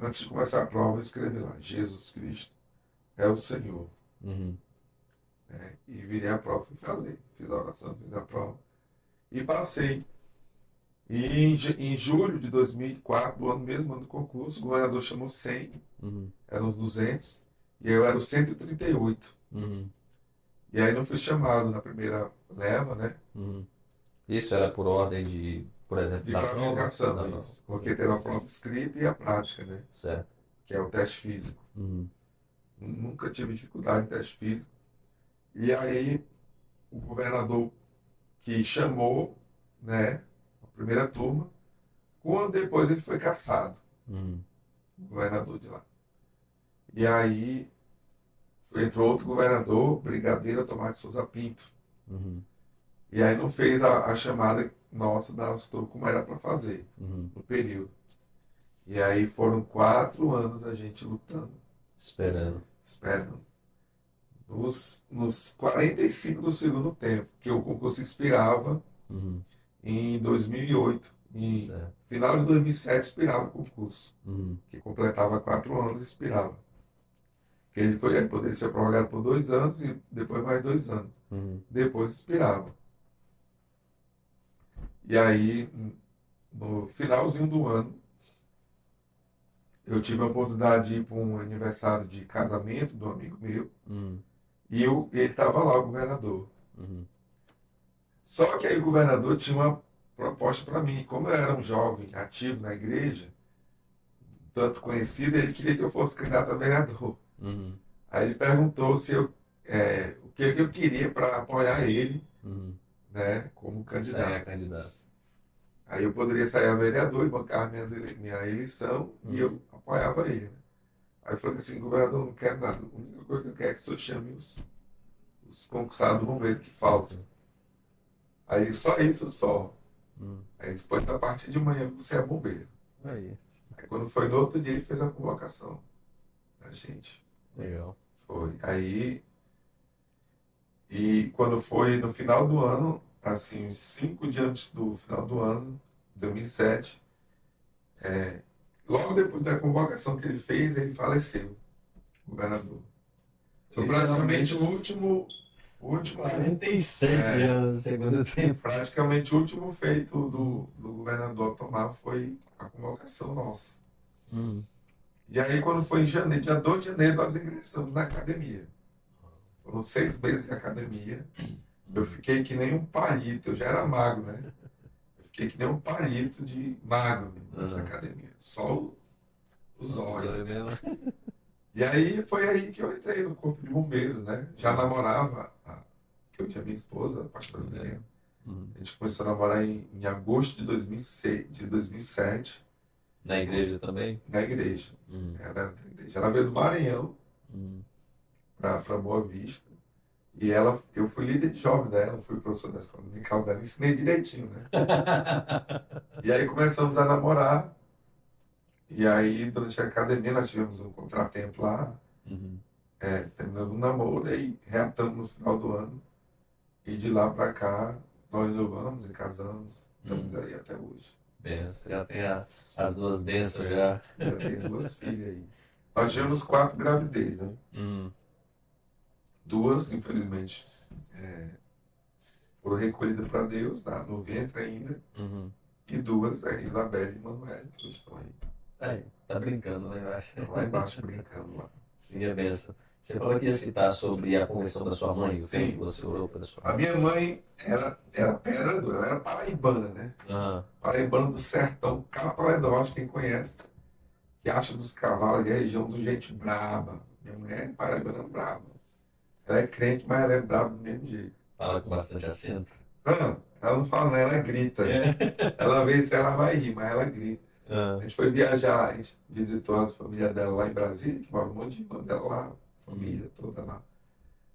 antes de começar a prova, eu escrevi lá, Jesus Cristo é o Senhor. Uhum. Né? E virei a prova, fui fazer, fiz a oração, fiz a prova e passei. E em julho de 2004, do ano mesmo, ano do concurso, o governador chamou 100, Uhum. eram os 200, e eu era o 138. Uhum. E aí não fui chamado na primeira leva, né? Uhum. Isso era por ordem de, por exemplo, De da prova? classificação, Não. isso. Porque teve a prova escrita e a prática, né? Certo. Que é o teste físico. Uhum. Nunca tive dificuldade em teste físico. E aí o governador que chamou, né, a primeira turma, quando depois ele foi cassado, Uhum. o governador de lá. E aí entrou outro governador, Brigadeiro Tomás de Souza Pinto. Uhum. E aí não fez a chamada nossa da Astor como era para fazer Uhum. no período. E aí foram 4 anos a gente lutando, Esperando. esperando. Nos 45 do segundo tempo, que o concurso expirava Uhum. em 2008. Em Certo. final de 2007 expirava o concurso, Uhum. que completava 4 anos e expirava. Que ele poderia ser prorrogado por 2 anos e depois mais 2 anos. Uhum. Depois expirava. E aí, no finalzinho do ano, eu tive a oportunidade de ir para um aniversário de casamento de um amigo meu, Uhum. e ele estava lá, o governador. Uhum. Só que aí o governador tinha uma proposta para mim. Como eu era um jovem ativo na igreja, tanto conhecido, ele queria que eu fosse candidato a vereador. Uhum. Aí ele perguntou se o que eu queria para apoiar ele, Uhum. né, como Isso aí é candidato. candidato. Aí eu poderia sair a vereador e bancar minha eleição e eu Uhum. apoiava ele, né? Aí eu falei assim, governador, não quero nada. A única coisa que eu quero é que o senhor chame os concursados do bombeiro que faltam. Sim. Aí só isso, só. Uhum. Aí depois, a partir de manhã, você é bombeiro. Aí. Aí quando foi no outro dia, ele fez a convocação da gente. Legal. Foi. Aí, e quando foi no final do ano, assim, uns 5 dias antes do final do ano, 2007, logo depois da convocação que ele fez, ele faleceu, o governador. Foi praticamente o último 47 anos, segundo tempo. praticamente o último feito do governador tomar foi a convocação nossa. E aí, quando foi em janeiro, dia 2 de janeiro, nós ingressamos na academia. Foram 6 meses de academia. Eu fiquei que nem um palito, eu já era magro, né? Eu fiquei que nem um palito de magro nessa academia. Só os olhos. E aí, foi aí que eu entrei no Corpo de Bombeiros, né? Já namorava, que eu tinha minha esposa, a pastora Milena. A gente começou a namorar em agosto de 2007. Na igreja também? Na igreja. Ela era da igreja. Ela veio do Maranhão para Boa Vista. E eu fui líder de jovem dela, fui professor da escola dominical dela, ensinei direitinho, né? E aí começamos a namorar. E aí, durante a academia, nós tivemos um contratempo lá. Terminamos um namoro, aí reatamos no final do ano. E de lá para cá, nós renovamos e casamos. Estamos aí até hoje. Benção. Já tem as 2 bênçãos já. Já tem 2 filhas aí. Nós tivemos 4 gravidez, né? 2, infelizmente, foram recolhidas para Deus, no ventre ainda. E 2, a Isabelle e Manuel, que estão aí. Tá brincando lá embaixo. Estão lá embaixo brincando lá. Sim, é benção. Você falou que ia citar sobre a conversão da sua mãe, o Sim. tempo que você orou pela sua A mãe. minha mãe era pedradora, ela era paraibana, né? Paraibana do sertão, Capaledós, quem conhece, que acha dos cavalos ali, a região do gente braba. Minha mulher é paraibana braba. Ela é crente, mas ela é braba do mesmo jeito. Fala com bastante acento. Não, ela não fala, não, ela grita. Ela vê se ela vai rir, mas ela grita. A gente foi viajar, a gente visitou as famílias dela lá em Brasília, que mora um monte de irmã dela lá, família toda lá.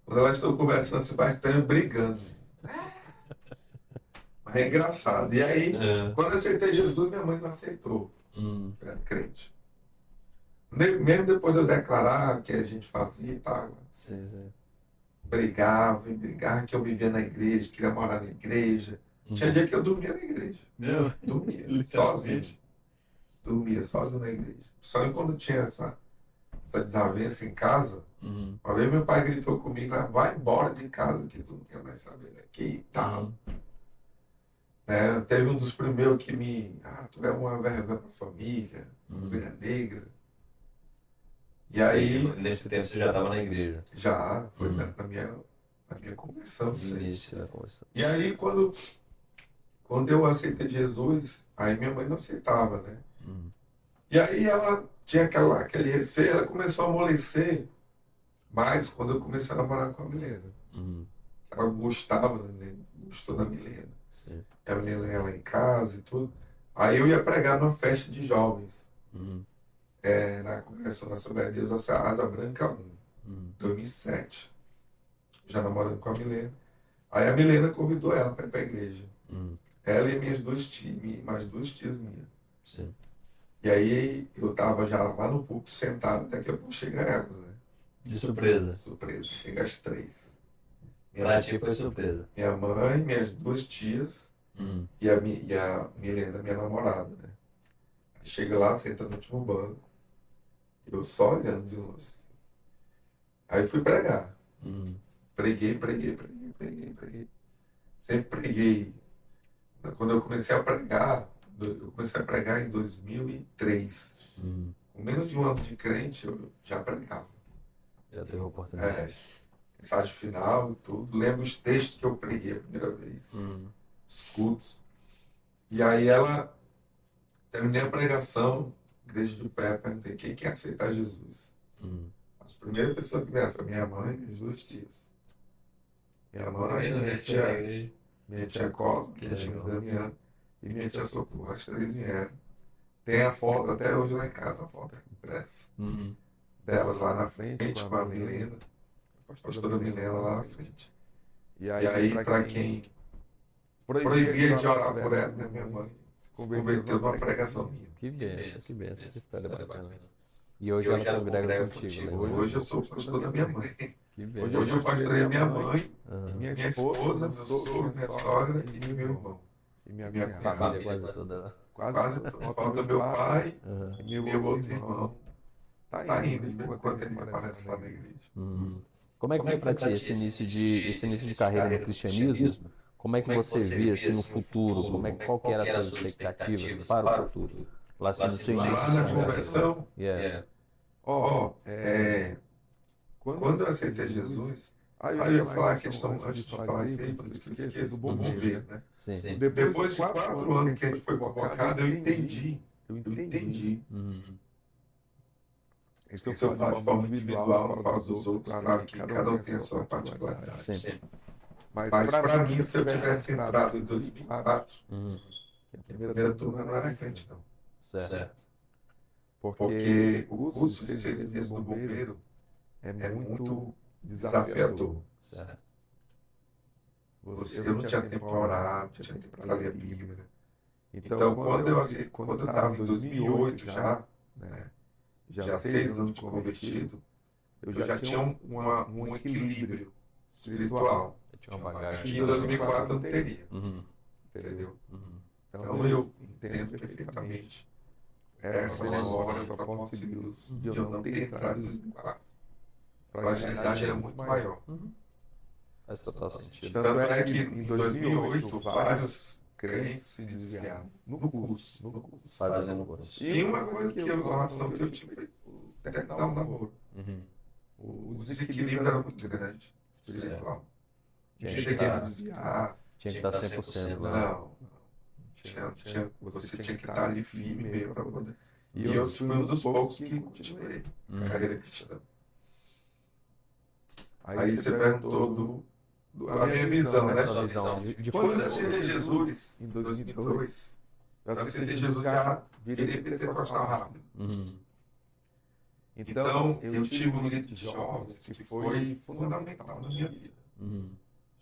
Quando elas estão conversando, assim, bastante brigando. Mas é engraçado. E aí, quando eu aceitei Jesus, minha mãe não aceitou. Era crente. Mesmo depois de eu declarar que a gente fazia e tal, brigava que eu vivia na igreja, queria morar na igreja. Tinha dia que eu dormia na igreja. Dormia, sozinho. Dormia sozinho na igreja. Só quando tinha essa desavença em casa, uma vez meu pai gritou comigo, vai embora de casa, que tu não quer mais saber daqui e tal. Teve um dos primeiros que tu é uma vergonha para a família, ovelha negra. E aí... Nesse tempo você já estava na igreja? Já, foi na minha conversão. No início da conversão. E aí, quando eu aceitei Jesus, aí minha mãe não aceitava, né? E aí ela tinha aquele receio, ela começou a amolecer mais quando eu comecei a namorar com a Milena. Ela gostava, né? Gostou da Milena. Sim. E a Milena ia lá em casa e tudo. Aí eu ia pregar numa festa de jovens. Na Congregação da Assembleia de Deus, Asa Branca 1, 2007. Já namorando com a Milena. Aí a Milena convidou ela para ir para a igreja. Ela e minhas 2 tias, mais 2 tias minhas. Sim. E aí eu tava já lá no púlpito sentado, daqui a pouco chega elas, né? De surpresa. Surpresa, chega às 3. Pra ti foi surpresa. Minha mãe, minhas 2 tias e a Milena, minha namorada, né? Chega lá, senta no último banco, eu só olhando de longe. Assim. Aí fui pregar. Preguei. Sempre preguei. Quando eu comecei a pregar em 2003. Com menos de um ano de crente, eu já pregava. Já teve oportunidade. Mensagem final e tudo. Lembro os textos que eu preguei a primeira vez. Os cultos. E aí terminei a pregação, igreja de pé, perguntei quem quer aceitar Jesus. As primeiras pessoas que vieram foi minha mãe e minhas 2 tias. Minha mãe, minha tia Cosma, que é tia Damiana, e minha tia Socorro. As 3 vieram. Tem a foto até hoje lá em casa, a foto impressa. Delas lá na frente, com a Milena, a pastora Milena lá na frente. E aí para quem proibia de orar por ela, né, minha mãe se converteu numa pregação minha. Que benção, que história bacana. E hoje ela congrega contigo, né? Hoje eu sou pastor da minha mãe. Que Hoje eu pastorei minha mãe, Aham. minha esposa, meu sogro, minha sogra e meu irmão. E minha Minha cunhada. Família quase toda lá. Quase falta meu pai Aham. e meu outro irmão. Tá Tá indo, indo, de vez em quando ele aparece lá na igreja. Como é que foi para ti esse início de carreira no cristianismo? Como é que você via assim no futuro? Qual que era as suas expectativas para o futuro? Lá assim, no seu Lá início na de carreira. conversão, Yeah. quando eu aceitei Jesus, aí eu ia falar a questão, antes de falar isso aí, antes que eu esqueça, do bombeiro, né? Sim. Depois de 4 anos que a gente foi convocado, eu entendi. Isso Isso eu falo de forma individual, não falo dos outros, claro que cada um tem a sua particularidade. Sim. Mas para mim, se eu tivesse entrado em 2004, a a primeira turma não era crente, não. Certo. Porque o curso de 6 meses do bombeiro é é muito muito desafiador. desafiador. Certo. Eu não tinha tempo para orar, não tinha tempo para ler a Bíblia. Então, Quando eu estava em 2008 já, né, já 6 anos de convertido, eu já tinha um equilíbrio espiritual Eu tinha uma bagagem. que em 2004 eu não teria, Uhum. entendeu? Uhum. Então eu entendo perfeitamente essa memória do apóstolo de Deus de eu não ter entrado em 2004. A fragilidade era muito maior. Faz total sentido. Tanto é que em 2008 vários crentes se desviaram no curso. Fazendo curso. E uma coisa que a relação que eu tive foi terminar o namoro. Uhum. O desequilíbrio era muito grande, espiritual. Tinha Eu que cheguei a estar- me desviar. Tinha que estar 100% lá. Não. Você tinha que estar ali firme mesmo para poder. E eu fui um dos poucos que continuei a carreira cristã. Aí você perguntou a minha visão, né? Sua visão de Quando eu aceitei Jesus, em 2002, eu aceitei Jesus já virei pentecostal rápido. Uhum. Então, eu tive um líder de jovens que foi fundamental na minha vida, Uhum.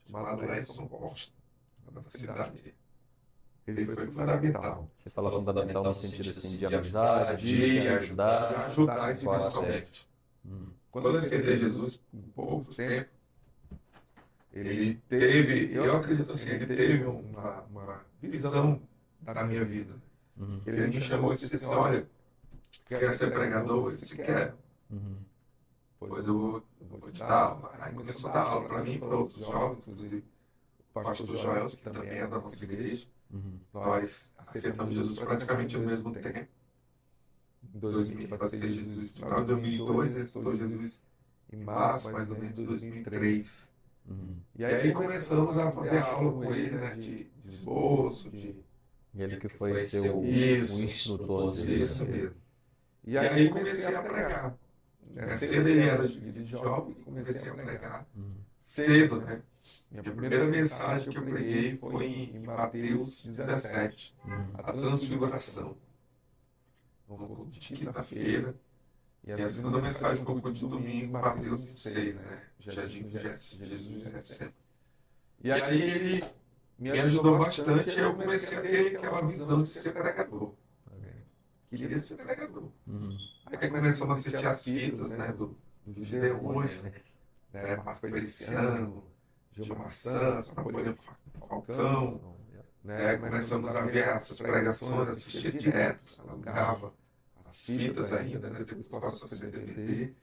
chamado Edson Costa, da cidade. Ele foi fundamental. Você fala fundamental no sentido assim de amizade, de ajudar. De ajudar esse qual principalmente. aspecto? Uhum. Quando eu aceitei Jesus, em pouco tempo, ele teve, eu acredito assim, ele teve uma visão da minha vida. Uhum. Ele me chamou e disse assim, olha, quer ser pregador? Eu disse, quero. Uhum. Pois eu vou te dar. Aí começou a dar aula para mim e para outros jovens, inclusive o pastor Joel, que também é da nossa igreja. Uhum. Nós aceitamos Jesus praticamente ao mesmo tempo. Em 2000, eu aceitei Jesus no final de 2002, ele aceitou Jesus em março, mais ou menos, de 2003. Uhum. E aí começamos a fazer aula com ele, né, de esboço, Ele que foi ser o Isso, instrutor dele. isso mesmo. E aí comecei a pregar. Cedo ele era de jovem e comecei a pregar Uhum. cedo, né? Minha primeira mensagem que eu preguei foi em Mateus 17, Uhum. a transfiguração. No culto de quinta-feira. E a segunda mensagem foi o culto de domingo, Mateus 26, né? Jardim de Jesus de Getsemane. E aí ele me ajudou bastante e eu comecei a ter aquela visão de ser pregador. Queria ser pregador. Uhum. Aí começamos a assistir as fitas, né, dos Gideões, né, Marco Feliciano, Gilmar Santos, Napoleão Falcão, né, começamos a ver essas pregações, assistia direto, alugava as fitas ainda, né, depois passou a ser DVD,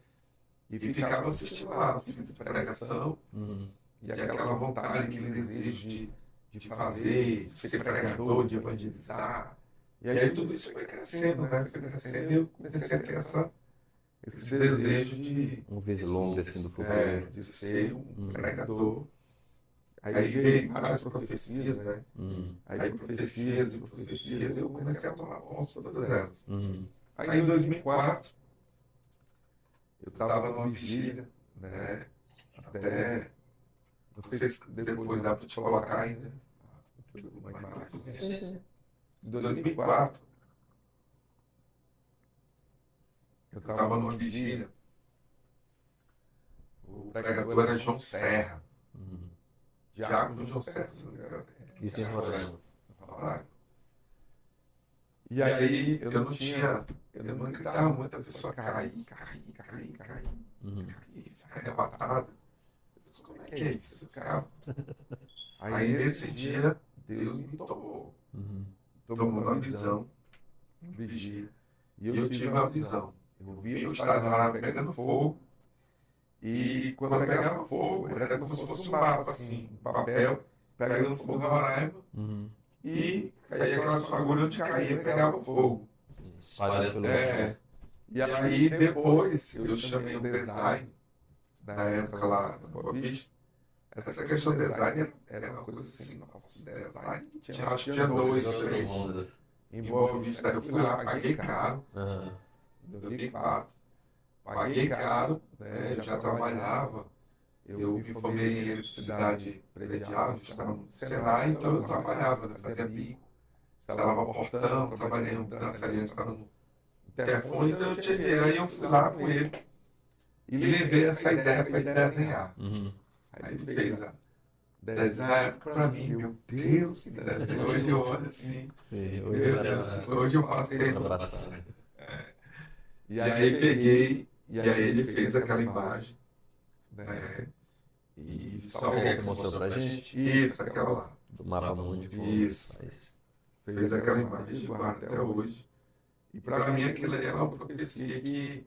e ficava assistindo lá as fitas de pregação, Uhum. e aquela vontade, aquele desejo de fazer, de ser pregador, de evangelizar. E aí tudo isso foi crescendo, né? Foi crescendo e eu comecei a ter esse desejo de, Um vislumbre assim do futuro. de ser um pregador. Aí veio várias profecias, né? Uhum. Aí profecias e profecias, eu comecei a tomar posse de todas elas. Uhum. Aí em 2004, eu estava numa vigília, né? Até, não sei se depois dá para te colocar ainda, uma imagem. Em 2004, eu estava numa vigília. O pregador era João Serra. Uhum. Diácono João Serra, se não me engano. Isso em Roraima. E aí eu não acreditava muito, a pessoa cair, Uhum. ficar arrebatado. Jesus, como é que é isso? Eu ficava... Aí Aí nesse dia, Deus me tomou. Uhum. Tomou uma visão, vigia. e eu tive uma visão. Eu vi o estádio lá pegando fogo, e quando pegava fogo, era como se fosse um mapa, assim, um papel, pegando fogo em Roraima, Uhum. e caía aquelas fagulhas onde caía, pegava fogo. Espalhado pelo mundo. É, e aí depois eu chamei um design, na época lá na Boa Vista. Essa questão do design era uma coisa assim, nossa, design. Acho que tinha dois, Outro três. mundo. Em Boa Vista, eu fui lá, paguei caro, Aham. em 2004. Paguei caro, né? Eu já trabalhava, eu me formei em eletricidade predial, já estava no Senai, então eu trabalhava, eu fazia bico, instalava portão, trabalhei em dançaria, estava no interfone, então eu tinha dinheiro. Aí eu fui lá com ele e levei essa ideia para ele desenhar. Uhum. Aí ele fez a desenho na época para mim, meu Deus, que desenho. Hoje eu olho assim, Sim, meu hoje Deus, assim, hoje eu faço ele. abraçado. E aí peguei, e aí ele fez aquela imagem, né? E Qual que salvou. você mostrou pra gente? Isso, aquela lá. Do mapa mundi. Isso. Mas- Fez aquela imagem de guarda até hoje. E para mim aquilo ali era uma profecia que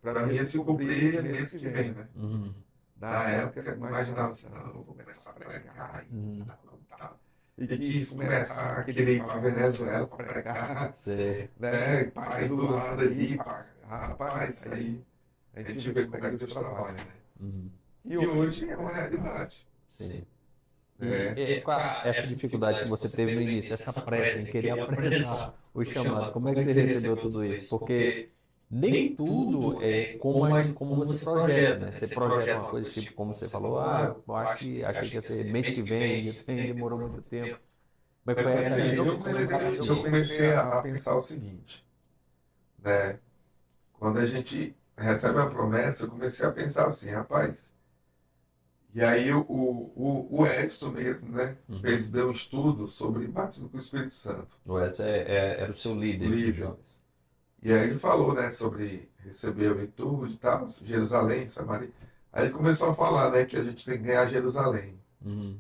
para mim ia se cumprir nesse que vem, né? Uhum. Na época eu imaginava assim, não, eu vou começar a pregar Uhum. e quis começar a querer ir para Venezuela para pregar, Sei. né? Paz do lado ali, pá. Rapaz, aí a gente vê como é que Deus trabalha, né? Uhum. E hoje é uma realidade. Sim. É. Qual essa dificuldade que você teve no início, essa pressa em querer apressar o chamado, como é que você recebeu tudo isso? Porque nem tudo é como você projeta, né? Você projeta uma coisa tipo, como você falou, eu acho que achei que ia ser mês que vem, e demorou muito tempo. Como é que foi essa Assim, eu gestão? comecei a pensar o seguinte, né? Quando a gente recebe a promessa, eu comecei a pensar assim, rapaz. E aí o Edson mesmo, né? Deu um estudo sobre batismo com o Espírito Santo. O Edson era o seu líder dos Líder. jovens. E aí ele falou, né, sobre receber a virtude e tal, Jerusalém, Samaria. Aí ele começou a falar, né, que a gente tem que ganhar Jerusalém. Uhum.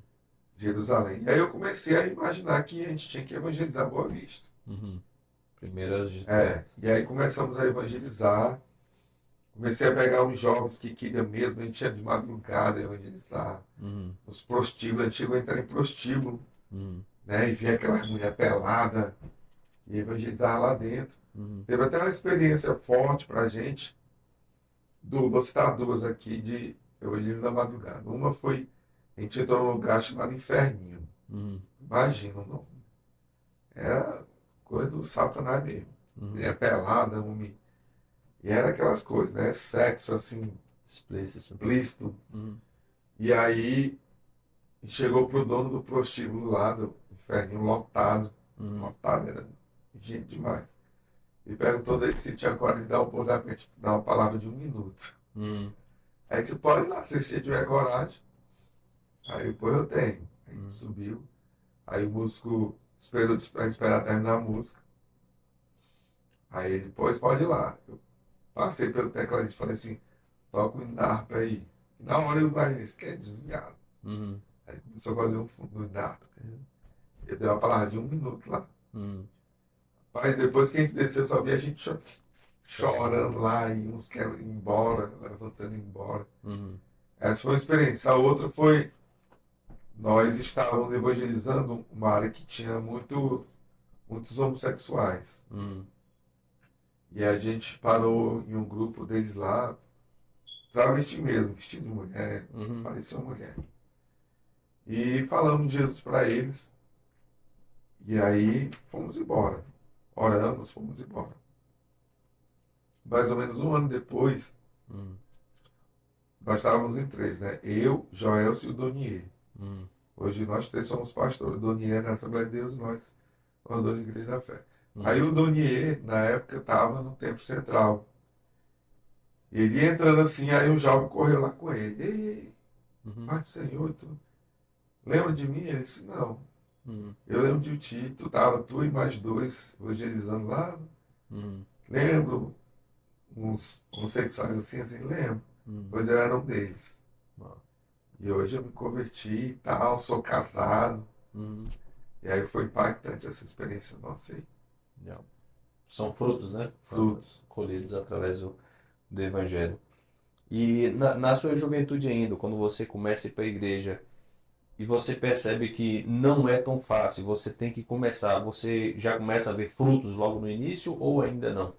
Jerusalém. E aí eu comecei a imaginar que a gente tinha que evangelizar Boa Vista. Uhum. Primeiro E aí começamos a evangelizar. Comecei a pegar uns jovens que queriam mesmo, a gente ia de madrugada evangelizar. Uhum. Os prostíbulos, a gente chegou a entrar em prostíbulo, Uhum. né, e via aquela mulher pelada e evangelizar lá dentro. Uhum. Teve até uma experiência forte pra gente. Vou citar duas aqui de evangelismo da madrugada. Uma foi, a gente entrou num lugar chamado Inferninho. Uhum. Imagina o nome. Era coisa do Satanás mesmo. Uhum. Mulher pelada, homem. E era aquelas coisas, né? Sexo assim, explícito. Uhum. E aí chegou pro dono do prostíbulo lá, do Inferninho, lotado. Uhum. Lotado, era gente demais. E perguntou dele se tinha coragem de dar uma palavra de 1 minuto. Uhum. Aí disse, pode ir lá, se você tiver coragem. Aí depois eu tenho. Aí Uhum. subiu. Aí o músico esperou pra esperar terminar a música. Aí ele, pois pode ir lá. Eu passei pelo tecladista e falei assim, toca o hino da harpa aí. E na hora eu imaginei, isso que é desviado. Uhum. Aí começou a fazer um fundo da harpa. Eu dei uma palavra de 1 minuto lá. Uhum. Mas depois que a gente desceu, só vi a gente chorando lá e uns querendo ir embora, levantando e ir embora. Uhum. Essa foi uma experiência. A outra foi, nós estávamos evangelizando uma área que tinha muitos homossexuais. Uhum. E a gente parou em um grupo deles lá, travesti mesmo, vestido de mulher, Uhum. parecia uma mulher. E falamos de Jesus para eles. E aí fomos embora. Oramos, fomos embora. Mais ou menos 1 ano depois, Uhum. nós estávamos em 3, né? Eu, Joelcio e o Donier. Uhum. Hoje nós 3 somos pastores. O Donier na Assembleia de Deus, nós da Igreja da Fé. Uhum. Aí o Donier, na época, estava no Templo Central. Ele entrando assim, aí um jovem correu lá com ele. Ei, Uhum. Pai do Senhor, tu lembra de mim? Ele disse, não. Uhum. Eu lembro de ti, tu e mais 2 evangelizando lá. Uhum. Lembro uns homossexuais assim, lembro. pois eu era um deles. Ah. E hoje eu me converti e tal, sou casado. E aí foi impactante essa experiência nossa aí. Yeah. São frutos, né? Frutos. Colhidos através do Evangelho. E na sua juventude ainda, quando você começa a ir para a igreja e você percebe que não é tão fácil, você tem que começar, você já começa a ver frutos logo no início ou ainda não?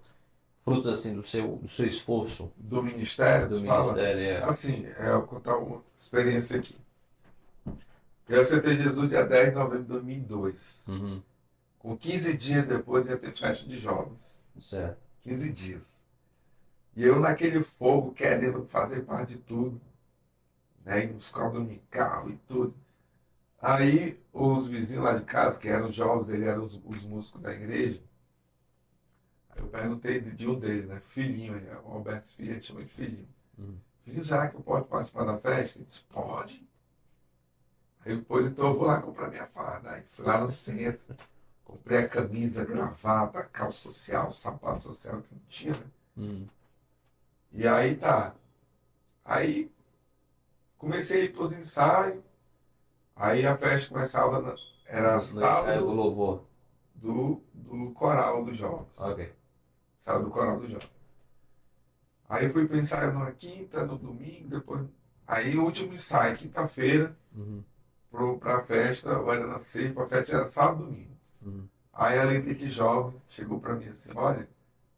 Frutos assim do seu esforço Do ministério, do tu fala? ministério. É. Assim, eu vou contar uma experiência aqui. Eu aceitei Jesus dia 10 de novembro de 2002. Uhum. Com 15 dias depois ia ter festa de jovens. Certo. 15 dias. E eu naquele fogo, querendo fazer parte de tudo. Né? Ir nos caldos dominical e tudo. Aí os vizinhos lá de casa, que eram jovens, eles eram os músicos da igreja. Aí eu perguntei de um deles, né? Filhinho, o Alberto Filho, ele chama de Filhinho. Filhinho, será que eu posso participar da festa? Ele disse, pode. Aí depois, então eu vou lá comprar minha farda. Aí fui lá no centro, comprei a camisa, a gravata, a calça social, sapato social que não tinha, né? E aí tá. Aí comecei a ir pros ensaios. Aí a festa começava, era No ensaio do sábado louvor. do coral dos jovens. Ok. Sábado do coral dos jovens. Aí fui pro ensaio na quinta, no domingo, depois. Aí o último ensaio, quinta-feira, pra festa, ou era na sexta, a festa era sábado e domingo. Aí a líder de jovem chegou pra mim assim, olha,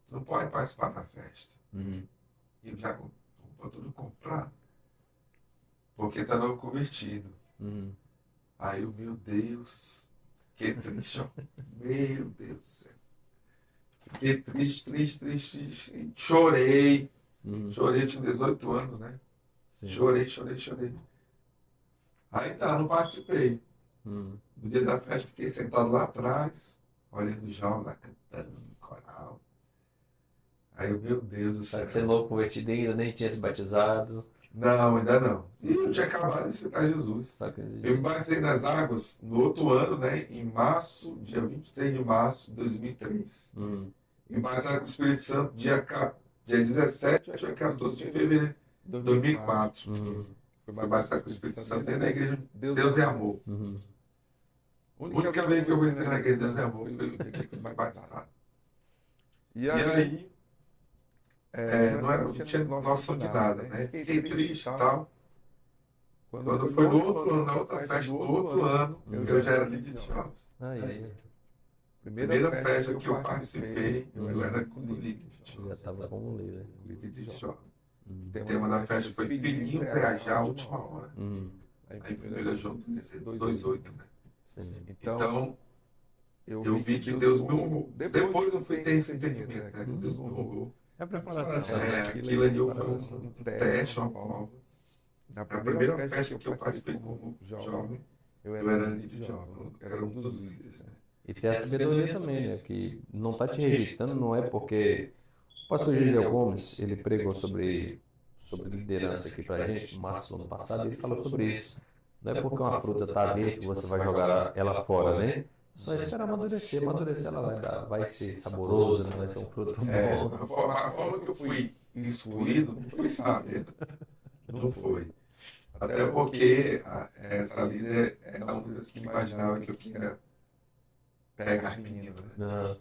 tu não pode participar da festa. E eu já tô tudo comprado. Porque tá novo convertido. Aí eu, meu Deus, fiquei triste, ó. Meu Deus do céu. Fiquei triste. Chorei. Chorei, eu tinha 18 anos, né? Sim. Chorei. Aí tá, não participei. No dia da festa, fiquei sentado lá atrás, olhando os jovens lá cantando no coral. Aí eu, meu Deus do Só céu. que você novo convertido ainda nem tinha se batizado. Não, ainda não. E eu tinha acabado de aceitar Jesus. Só que Eu me batizei nas águas no outro ano, né? Em março, dia 23 de março de 2003. E me batizei com o Espírito Santo dia 17 a dia 14 de fevereiro de 2004. Fui batizado com o Espírito Santo dentro da igreja Deus é Amor. A única vez que eu entrei na igreja Deus é Amor foi o dia que eu fui batizado. E aí, não tinha noção de nada, né? Fiquei triste e tal. Quando foi no outro ano, na outra festa do outro ano, eu já era líder de jovens. aí, Primeira festa que eu participei, eu era líder de já jovens. estava como líder. Líder de jovens. O tema da festa foi Filhinhos reagir à última hora. Aí 1 João 2,8, né? Sim. Então, eu vi que Deus me honrou. Depois eu fui ter esse entendimento, né? Que Deus me honrou. É a preparação. Aquilo ali foi um teste, uma prova. Na primeira festa que eu participei como jovem, eu era líder de jovem, eu era um dos líderes, né? E tem a sabedoria também, né? Que não está te rejeitando, não é porque o pastor Gisel Gomes, ele pregou sobre liderança aqui pra gente, no março do ano passado, ele falou sobre isso. Não é porque uma fruta está verde que você vai jogar ela fora, né? Só espera amadurecer ela vai ser saborosa, não vai ser um fruto bom. A forma que eu fui excluído não foi sábia. Não foi. Até porque essa líder era uma das que imaginava que eu queria pegar menino, né? Não.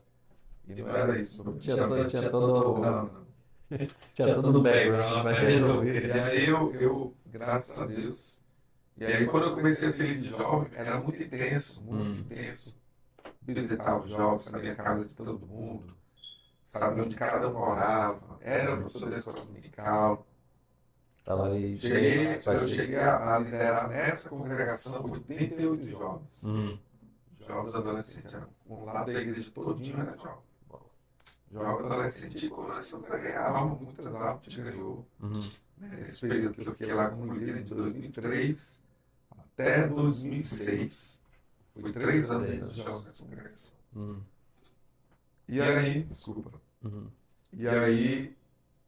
E não era isso. Tinha todo Não. o background para resolver. E aí eu, graças a Deus. E aí quando eu comecei a ser líder de jovem, era muito intenso. Visitava os jovens, sabia a casa de todo mundo, sabia onde cada um morava, era professor da escola dominical. Tava ali. Eu cheguei a liderar nessa congregação 88 jovens. Jovens adolescentes, um lado da igreja todinho era jovem. Jovem adolescente, e começamos a ganhar alma, muitas almas, a gente ganhou. Nesse período que eu fiquei lá como líder, de 2003 até 2006. Fui 3 anos de jovens nessa congregação. E aí, E aí,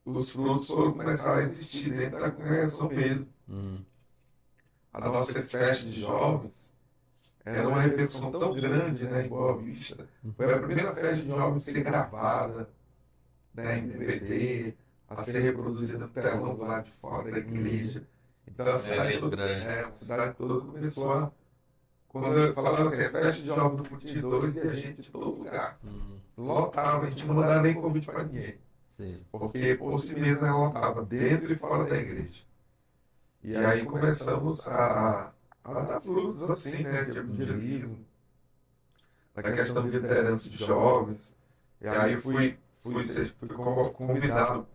os frutos foram começar a existir dentro da congregação mesmo. A nossa festa de jovens era uma repercussão tão grande, né, em Boa Vista. Foi a primeira festa de jovens a ser gravada, né, em DVD. a ser reproduzida no telão do lado de fora da igreja. Então a cidade evento toda, grande. a cidade toda começou a... Quando eu falava assim, é festa de jovens do Curtir 2 e a gente de todo lugar. Lotava, a gente não mandava nem convite para ninguém. Sim. Porque por si mesmo ela lotava, dentro e fora da igreja. E aí começamos a dar frutos assim, né, de evangelismo, da questão de liderança de jovens. E aí eu fui convidado.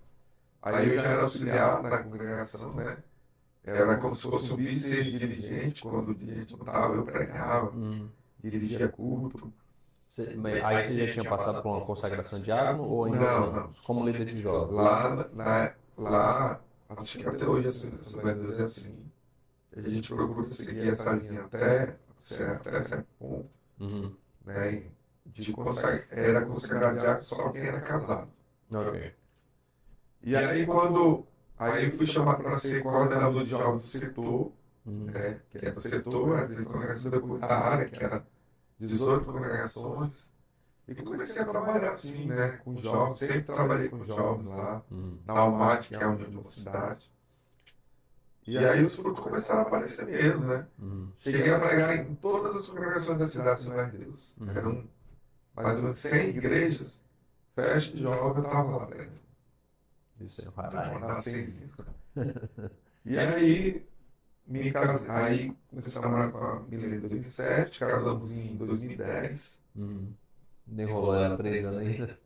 Aí eu já era auxiliar na congregação, né? Era como se fosse um vice-dirigente. Quando o dirigente não estava, eu pregava, dirigia culto. Aí você já tinha passado por uma consagração de diácono ou ainda Não. como líder de jovem? Lá, acho que até hoje assim, essa Assembleia de Deus é assim. A gente procura seguir essa linha até certo ponto, né? Era consagrado diácono só quem era casado. Ok. E aí aí eu fui chamado para ser coordenador de jovens do setor, né? Que é do setor, a congregação depois da área, que era 18 congregações. E comecei a trabalhar assim, né? Com jovens, sempre trabalhei com jovens lá, na Almaty, que é a União de Mocidade. E aí os frutos começaram a aparecer mesmo, né? Cheguei a pregar em todas as congregações da cidade Assembleia de Deus. Eram mais ou menos 100 igrejas, festa de jovem, eu estava lá pregando. Isso é um E aí me casei, aí comecei a namorar com a Milena em 2007, casamos em 2010. Nem rolou ela 3 anos ainda.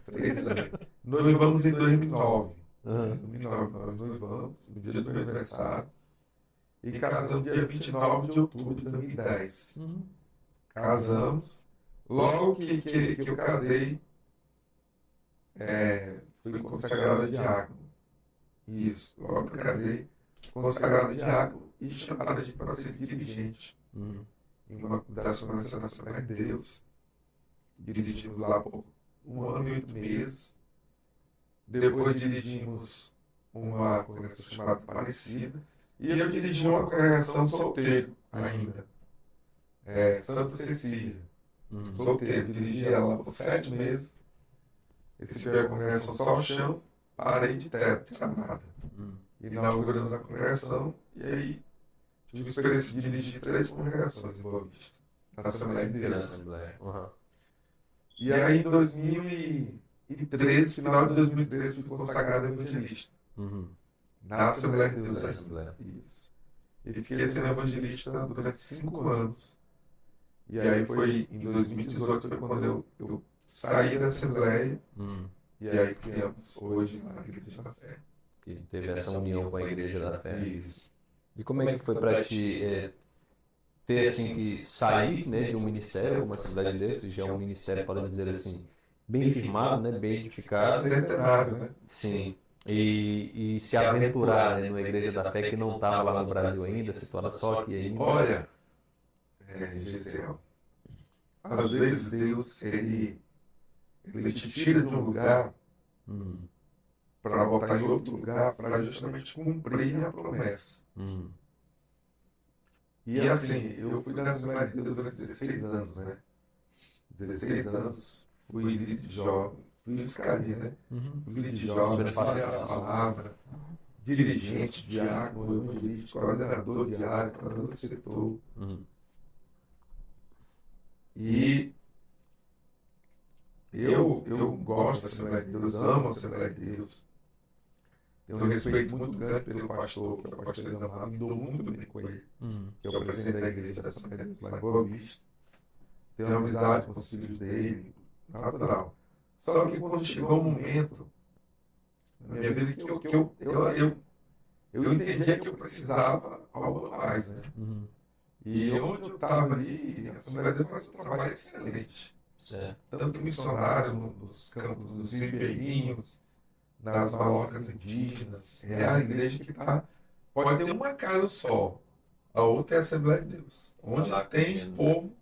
3 anos. Noivamos em 2009. Em 2009 nós noivamos, no dia do meu aniversário. E casamos dia 29 de outubro de 2010. Casamos. Logo que eu casei, fui consagrado a diácono. Isso, logo que eu casei, consagrado a diácono e chamado para ser dirigente em uma das congregações da Assembleia de Deus. Dirigimos lá por 1 ano e 8 meses. Depois dirigimos uma congregação chamada Aparecida. E eu dirigi uma congregação solteiro ainda. Santa Cecília. Solteiro. Dirigi ela por 7 meses. Recebi a congregação só ao chão. Parei de teto, não tinha nada. Inauguramos a congregação. E aí tive a experiência de dirigir 3 congregações em Boa Vista. Da Assembleia de Deus. E aí em 2013, final de 2013, fui consagrado evangelista. Na Assembleia de Deus. Isso. E fiquei sendo evangelista durante 5 anos. E aí foi em 2018 foi quando eu saí da Assembleia. E aí criamos hoje a Igreja da Fé. Que teve essa união com a Igreja da Fé. Isso. E como é que foi para ti ter assim que sair, né, de um ministério como a Assembleia de Deus, que já é um ministério, podemos dizer assim, bem firmado, né, bem edificado. Centenário, né? Sim. E se aventurar, né, numa Igreja da Fé que não estava lá no Brasil ainda, situada só aqui ainda. Olha, Gisele, às vezes Deus, ele te tira de um lugar para botar em outro lugar para justamente cumprir a promessa. E assim, eu fui na Assembleia de Deus durante 16 anos, né? 16 anos, fui líder de jovem, fui viscaria, né? Fui líder de jovem, fazia a palavra, dirigente, diácono, evangelista, coordenador diário, coordenador do setor. E eu gosto da Assembleia de Deus, amo a Assembleia de Deus. Tenho um respeito muito grande pelo pastor, que é o pastor Isamar, me dou muito bem com ele, que é o presidente da igreja da Assembleia de Deus lá em Boa Vista. Tenho amizade com os filhos dele, natural. Só que quando chegou um momento na minha vida que eu entendia que eu precisava algo mais, né? E onde eu estava ali, a Assembleia de Deus faz um trabalho excelente. Tanto missionário nos campos dos ribeirinhos, nas malocas indígenas. É a igreja que pode ter uma casa só. A outra é a Assembleia de Deus. Onde tem povo,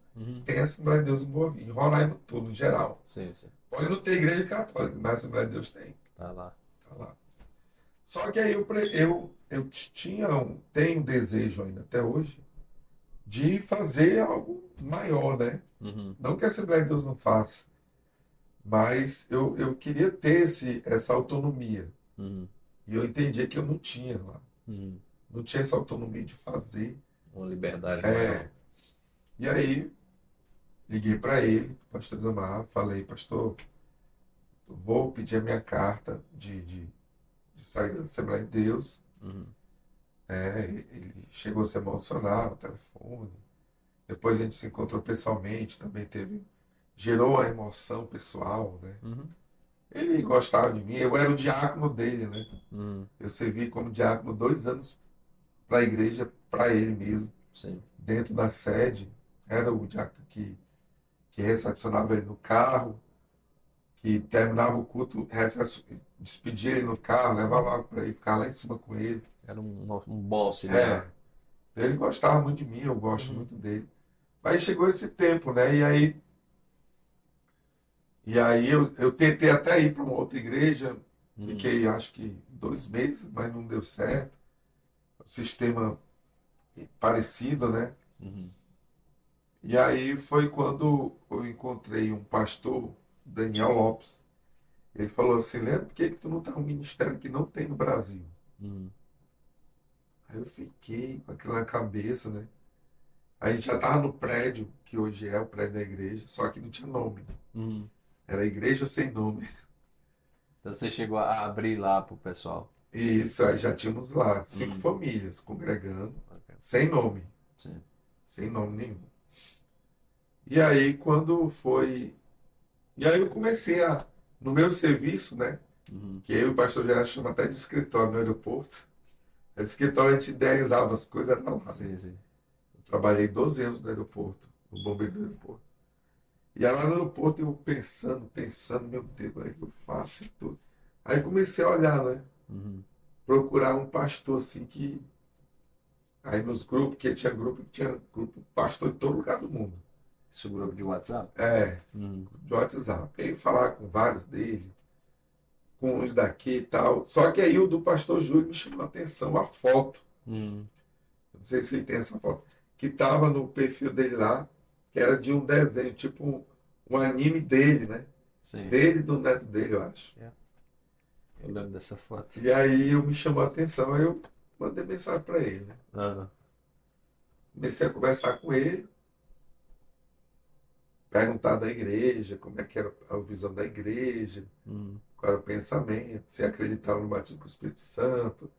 tem a Assembleia de Deus em Boa Vista. Em Roraima todo, em geral. Sim. Pode não ter igreja católica, mas a Assembleia de Deus tem. Tá lá. Só que aí eu tenho um desejo ainda até hoje de fazer algo maior, né? Não que a Assembleia de Deus não faça, mas eu queria ter essa autonomia. Uhum. E eu entendia que eu não tinha lá. Uhum. Não tinha essa autonomia de fazer. Uma liberdade maior. E aí, liguei para ele, pastor Zamar, falei, pastor, eu vou pedir a minha carta de sair da Assembleia de Deus. Uhum. Ele chegou a se emocionar no telefone. Depois a gente se encontrou pessoalmente, também gerou uma emoção pessoal, né? Uhum. Ele gostava de mim, eu era o diácono dele, né? Uhum. Eu servi como diácono 2 anos para a igreja, para ele mesmo, Sim. dentro da sede. Era o diácono que recepcionava ele no carro, que terminava o culto, despedia ele no carro, levava água para ele, ficava lá em cima com ele. Era um bom auxiliar. Ele gostava muito de mim, eu gosto Uhum. muito dele. Mas chegou esse tempo, né? E aí eu tentei até ir para uma outra igreja, Uhum. fiquei acho que 2 meses, mas não deu certo. O sistema parecido, né? Uhum. E aí foi quando eu encontrei um pastor, Daniel Lopes. Ele falou assim, Leandro, por que tu não está um ministério que não tem no Brasil? Uhum. Aí eu fiquei com aquilo na cabeça, né? A gente já estava no prédio, que hoje é o prédio da igreja, só que não tinha nome. Uhum. Era igreja sem nome. Então você chegou a abrir lá pro pessoal. E isso, aí já tínhamos lá 5 Uhum. famílias congregando, Ok. sem nome, Sim. sem nome nenhum. E aí quando foi. E aí eu comecei no meu serviço, né? Uhum. Que eu e o pastor Gerardo chama até de escritório no aeroporto. Era escritório, a gente idealizava as coisas, era lá, né? Sim, sim. Eu trabalhei 12 anos no aeroporto, no bombeiro do aeroporto. E aí lá no aeroporto eu pensando, meu Deus, como é que eu faço e tudo. Aí comecei a olhar, né? Uhum. Procurar um pastor assim que. Aí nos grupos, que tinha grupo pastor de todo lugar do mundo. Esse grupo de WhatsApp? É, Uhum. de WhatsApp. Aí falar com vários deles, com uns daqui e tal. Só que aí o do pastor Júlio me chamou a atenção, a foto. Uhum. Não sei se ele tem essa foto. Que estava no perfil dele lá, que era de um desenho, tipo um anime dele, né? Sim. Dele e do neto dele, eu acho. Eu lembro dessa foto. E aí eu me chamou a atenção, aí eu mandei mensagem para ele, né? Aham. Comecei a conversar com ele, perguntar da igreja, como é que era a visão da igreja, Uhum. qual era o pensamento, se acreditava no batismo com o Espírito Santo,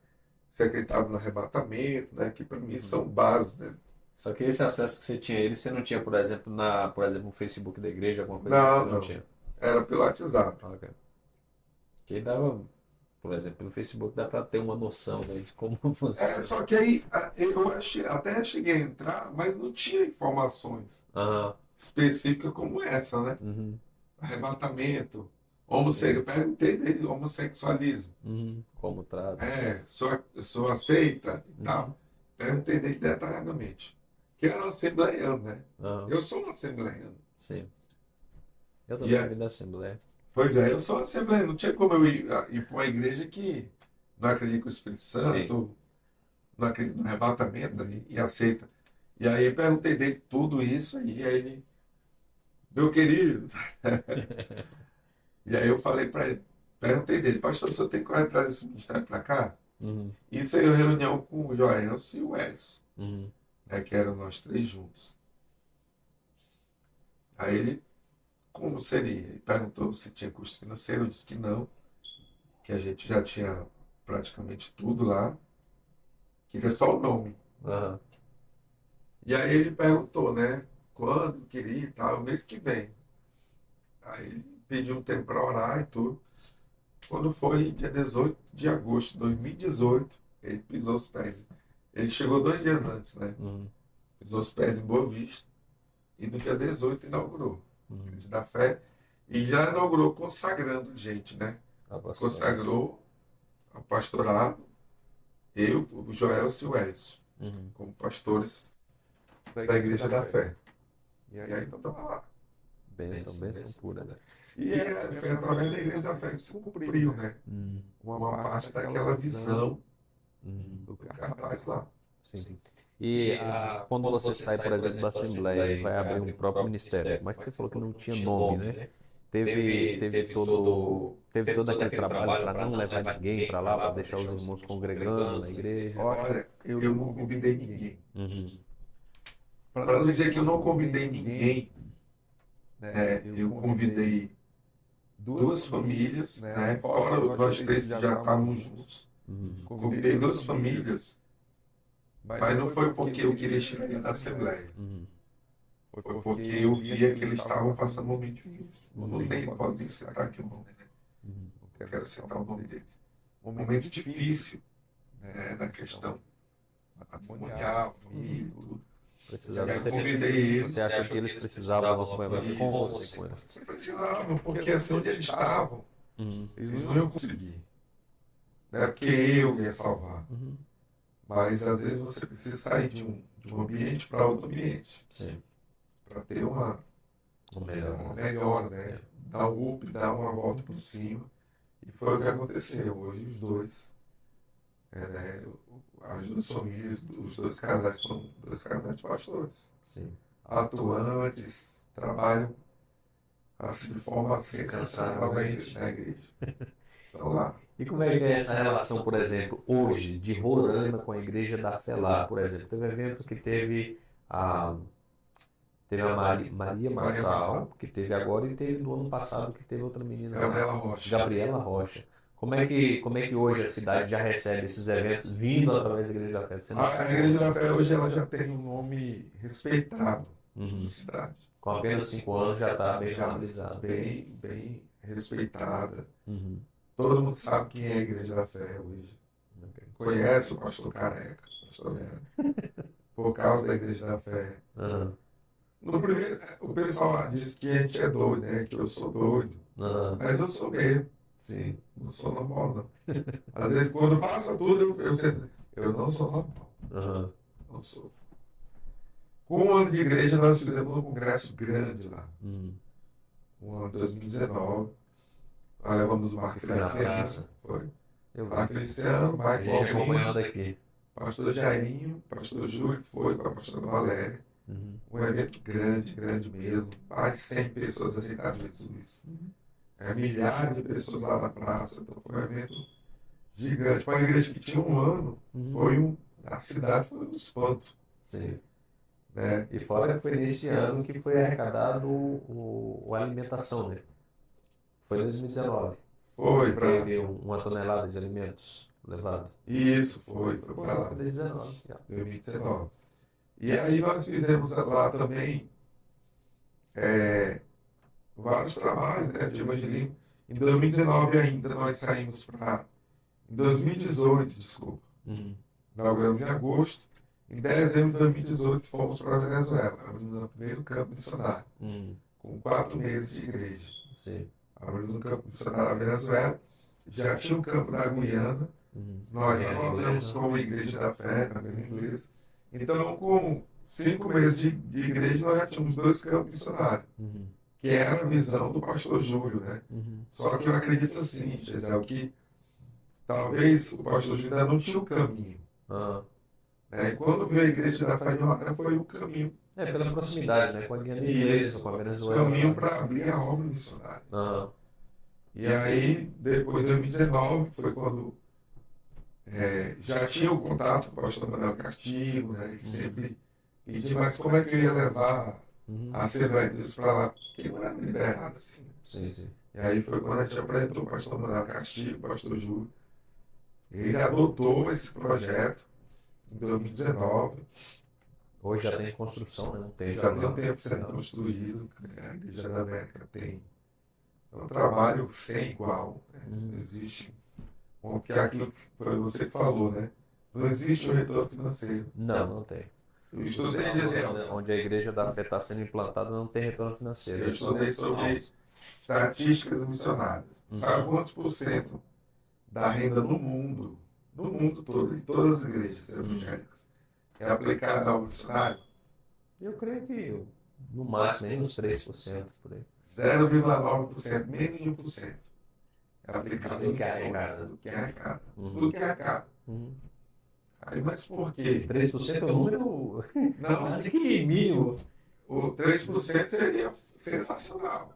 se acreditava no arrebatamento, né? Que para mim são bases, né? Só que esse acesso que você tinha a ele, você não tinha, por exemplo, no Facebook da igreja, alguma coisa assim, Não, você não não. tinha. Era pelo WhatsApp. Ok. Que aí dava, por exemplo, pelo Facebook dá para ter uma noção, né, de como funciona. Só que aí até cheguei a entrar, mas não tinha informações Aham. específicas como essa, né? Uhum. Arrebatamento, Sim. eu perguntei dele, homossexualismo. Uhum. Como trata. Sou aceita e Uhum. tal. Perguntei dele detalhadamente. Que era um assembleiano, né? Aham. Eu sou um assembleiano. Sim. Eu E também vim da Assembleia. pois é, eu sou um assembleiano. Não tinha como eu ir para uma igreja que não acredita no Espírito Sim. Santo, não acredita no arrebatamento, né? E aceita. E aí eu perguntei dele tudo isso aí ele, meu querido. E aí eu falei para ele, perguntei dele, pastor, o senhor tem coragem de trazer esse ministério para cá? Uhum. Isso aí, reunião com o Joelson e o Edson, Uhum. né, que eram nós três juntos. Aí ele, como seria? Ele perguntou se tinha custo financeiro, eu disse que não, que a gente já tinha praticamente tudo lá, queria só o nome. Aham. E aí ele perguntou, né, quando queria e tal, mês que vem. Aí ele pediu um tempo para orar e tudo. Quando foi dia 18 de agosto de 2018, ele pisou os pés. Ele chegou 2 dias antes, né? Uhum. Pisou os pés em Boa Vista. E no dia 18 inaugurou. Uhum. Igreja da Fé. E já inaugurou consagrando a gente, né? Apostolados. Consagrou a pastorado, eu, o Joel e o Edson, Uhum. como pastores Da da Igreja da Fé. E E aí, aí então estava lá. Bênção pura, né? E foi através da Igreja da Fé que se cumpriu, né? Uhum. Uma parte daquela visão Uhum. do cartaz lá. Sim. E quando você sai, por exemplo, da Assembleia e vai abrir um próprio ministério, mas que você falou que não tinha nome, né? teve todo aquele trabalho para não levar ninguém para lá, para deixar os irmãos congregando na igreja. Olha, eu não convidei ninguém. Uhum. Para não dizer que eu não convidei ninguém, né, eu convidei duas famílias, né, fora nós três que já estávamos juntos. Uhum. Convidei duas famílias, mas não foi porque eu queria tirar eles da Assembleia. Uhum. Foi porque eu via que eles estavam passando um momento difícil. Não nem podem citar aqui o nome, né? Uhum. Não quero citar o nome deles. Um momento difícil, né, na questão matrimonial, família, tudo. Eu convidei eles. Você acha que eles precisavam de um acompanhamento com você? Com eles? Precisavam, porque assim, onde eles estavam, Uhum. eles não iam conseguir. Não é porque eu ia salvar. Uhum. Mas às vezes você precisa sair de um ambiente para outro ambiente. Sim. Para ter uma melhor, né? Dar um up, dar uma volta por cima. E foi o que aconteceu. Hoje os dois, né, as duas famílias, os dois casais são dois casais de pastores. Sim. Atuantes, trabalham assim de forma sem cansar na igreja. Estão lá. E como é que é essa relação, por exemplo, hoje, de Roraima com a Igreja da Fé lá, por exemplo? Teve evento que teve a Maria Marçal, que teve agora, e teve no ano passado, que teve outra menina lá, Gabriela Rocha. Como é que hoje a cidade já recebe esses eventos vindo através da Igreja da Fé? A Igreja da Fé hoje ela já tem um nome respeitado na cidade. Com apenas 5 anos já está bem estabilizada. Bem respeitada. Uhum. Todo mundo sabe quem é a Igreja da Fé hoje. Okay. Conhece o pastor Careca, o pastor Leandro, por causa da Igreja da Fé. Uhum. No primeiro, o pessoal diz que a gente é doido, né? Que eu sou doido. Uhum. Mas eu sou mesmo. Sim. Não sou normal, não. Às vezes, quando passa tudo, eu não sou normal. Uhum. Não sou. Com um ano de igreja, nós fizemos um congresso grande lá. Um ano de 2019. Nós levamos o Marco Feliciano. Foi. Marco Feliciano, Marco acompanhando aqui. Pastor Jairinho, pastor Júlio, foi com a pastora Valéria. Um evento grande mesmo. Mais de 100 pessoas aceitaram Jesus. Milhares de pessoas lá na praça. Então foi um evento gigante. Para uma igreja que tinha um ano, a cidade foi um espanto. Sim. Né? E fora que foi nesse ano que foi arrecadado a alimentação, né? Foi em 2019. Foi para teve uma tonelada de alimentos levado. Isso, foi para lá. 2019. E aí nós fizemos lá também vários trabalhos, né, de evangelismo. Em 2019 ainda nós saímos para... Em 2018, desculpa. Inauguramos em agosto. Em dezembro de 2018 fomos para a Venezuela. Abrimos o primeiro campo missionário. Com 4 meses de igreja. Sim. Abrimos um campo missionário na Venezuela. Já tinha um campo na Guiana. Nós adotamos como Igreja da Fé, na mesma inglesa. Então, com 5 meses de igreja, nós já tínhamos 2 campos missionários. Que era a visão do pastor Júlio, né? Só que eu acredito assim, Gisele, que talvez o pastor Júlio ainda não tinha o caminho. E quando veio a Igreja da Fé de Roraima, foi o caminho. Pela proximidade, né? Com a Guiana Inglesa, com a Venezuela. O caminho para abrir a obra missionária. E aí, depois de 2019, foi quando já tinha o contato com o pastor Manuel Castilho, né? E sempre pedi, mas como é que eu ia levar a Assembleia de Deus para lá? Porque não era liberado assim. Sim. E aí foi quando a gente apresentou o pastor Manuel Castilho, o pastor Júlio. Ele adotou esse projeto em 2019. Hoje já tem construção, né? Não tem, já tem um tempo sendo construído. A Igreja da América tem um trabalho sem igual. Não existe. Porque aquilo que foi você que falou, né? Não existe um retorno financeiro. Não tem. Eu estudei dizendo. Onde a Igreja da Fé está sendo implantada não tem retorno financeiro. Eu estudei sobre estatísticas missionárias. Sabe quantos por cento da renda no mundo todo, em todas as igrejas evangélicas, é aplicada ao missionário? Eu creio que no máximo nem uns 3% por aí. 0,9%, menos de 1%. É aplicado em missões, do que arrecada. Tudo que arrecada. Aí, mas por quê? 3% é um número quase que mínimo. O 3% seria sensacional.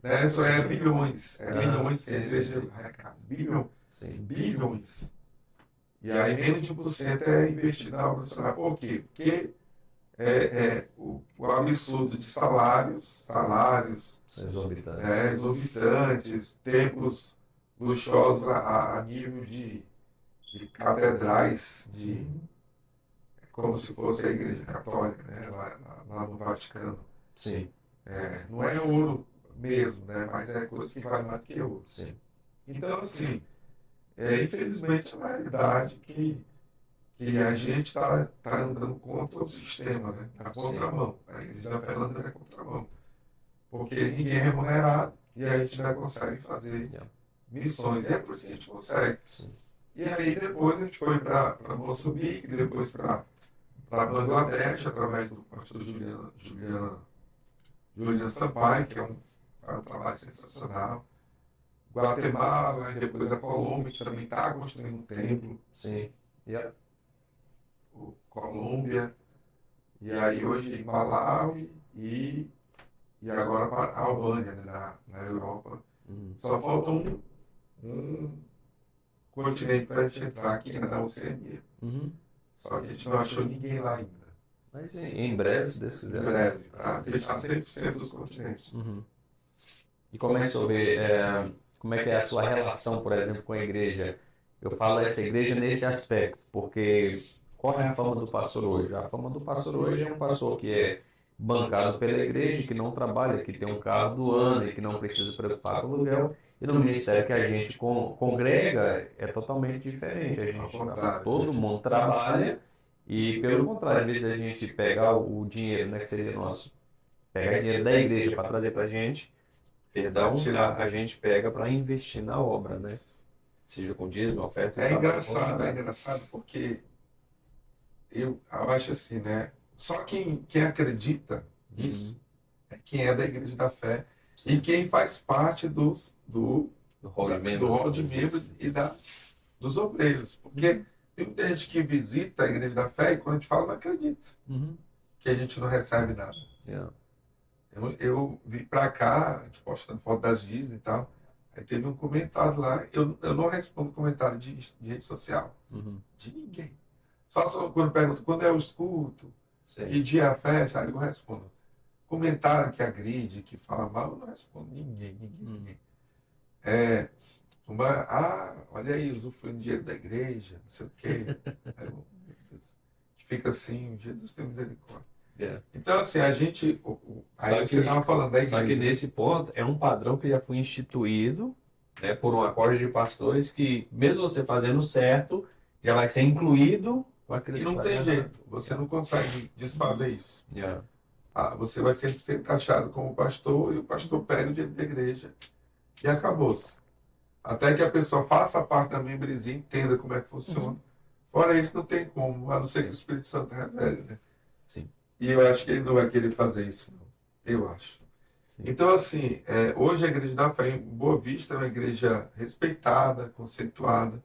né? Isso é bilhões. É Ah, bilhões que a sim, igreja sim. arrecada. Bilhões. Sim. Bilhões. E aí menos de 1% é investido na obra missionária. Por quê? Porque o absurdo de salários São exorbitantes. exorbitantes, templos luxuosos a nível de catedrais, como se fosse a Igreja Católica, né? Lá no Vaticano. Sim, Não é ouro mesmo, né? Mas é coisa que vale mais do que ouro. sim. Então, assim, infelizmente é uma realidade que a gente está andando contra o sistema, né? Na contramão. A Igreja da Fé anda na contramão. Porque ninguém é remunerado e a gente ainda consegue fazer Yeah. missões. E é por isso que a gente consegue. Sim. E aí depois a gente foi para Moçambique, depois para Bangladesh, através do pastor Juliano Sampaio, que é um trabalho sensacional. Guatemala, e depois a Colômbia, que também está construindo um templo. Sim. Yeah. Colômbia, e aí hoje Malawi e agora para a Albânia, né, na Europa. Uhum. Só falta um continente para a gente entrar aqui, né, na Oceania. Uhum. Só que a gente não achou ninguém lá ainda. Mas em breve, se Deus Em quiser. breve, para fechar 100% dos continentes. Uhum. E como é que o senhor vê, como é que é a sua relação, por exemplo, com a igreja? Eu falo essa igreja nesse aspecto, porque qual é a fama do pastor hoje? A fama do pastor hoje é um pastor que é bancado pela igreja, que não trabalha, que tem um carro do ano e que não precisa se preocupar com o aluguel. E no ministério que a gente congrega é totalmente diferente. A gente, todo mundo trabalha e, pelo contrário, em vez da gente pegar o dinheiro, né, que seria nosso, pegar dinheiro da igreja para trazer para a gente, perdão, a gente pega para investir na obra, né? Seja com dízimo, oferta e É tal. engraçado porque eu acho assim, né? Só quem acredita nisso é quem é da Igreja da Fé e quem faz parte do hall de hall de membros e dos obreiros. Porque tem muita gente que visita a Igreja da Fé e quando a gente fala não acredita que a gente não recebe nada. Yeah. Eu vim pra cá, a gente postando foto das Disney e tal. Aí teve um comentário lá. Eu não respondo comentário de rede social. De ninguém. Só quando pergunto quando eu escuto, que dia é a festa, aí eu respondo. Comentário que agride, que fala mal, eu não respondo ninguém. Olha aí, usufruindo dinheiro da igreja, não sei o quê. Aí eu, meu Deus, fica assim, Jesus tem misericórdia. Yeah. Então, assim, a gente. Aí você estava falando da igreja. Só que nesse ponto é um padrão que já foi instituído, né, por um acorde de pastores que, mesmo você fazendo certo, já vai ser incluído com aqueles E não tem jeito, você não consegue desfazer isso. Yeah. Você vai sempre ser taxado como pastor e o pastor pega o dinheiro da igreja e acabou-se. Até que a pessoa faça parte da membresia, entenda como é que funciona. Fora isso, não tem como, a não ser que o Espírito Santo revele, né? Sim. E eu acho que ele não vai querer fazer isso, não. Eu acho. Sim. Então, assim, hoje a Igreja da Fé em Boa Vista é uma igreja respeitada, conceituada.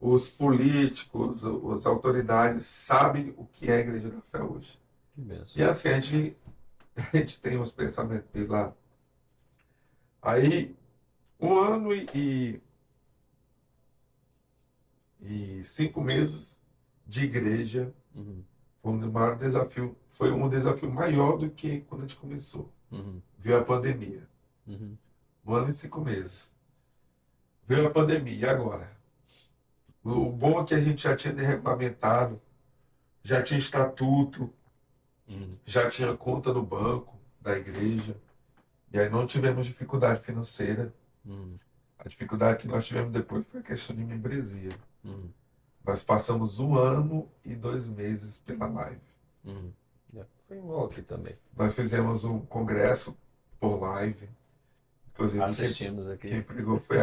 Os políticos, as autoridades sabem o que é a Igreja da Fé hoje. E assim, a gente tem uns pensamentos meio lá. Aí, 1 ano e 5 meses de igreja foi um maior desafio. Foi um desafio maior do que quando a gente começou. Veio a pandemia. 1 ano e 5 meses. Veio a pandemia, e agora? O bom é que a gente já tinha regulamentado, já tinha estatuto, já tinha conta no banco da igreja, e aí não tivemos dificuldade financeira. A dificuldade que nós tivemos depois foi a questão de membresia. Nós passamos 1 ano e 2 meses pela live. Foi igual aqui também. Nós fizemos um congresso por live. Inclusive, Assistimos aqui. Quem pregou foi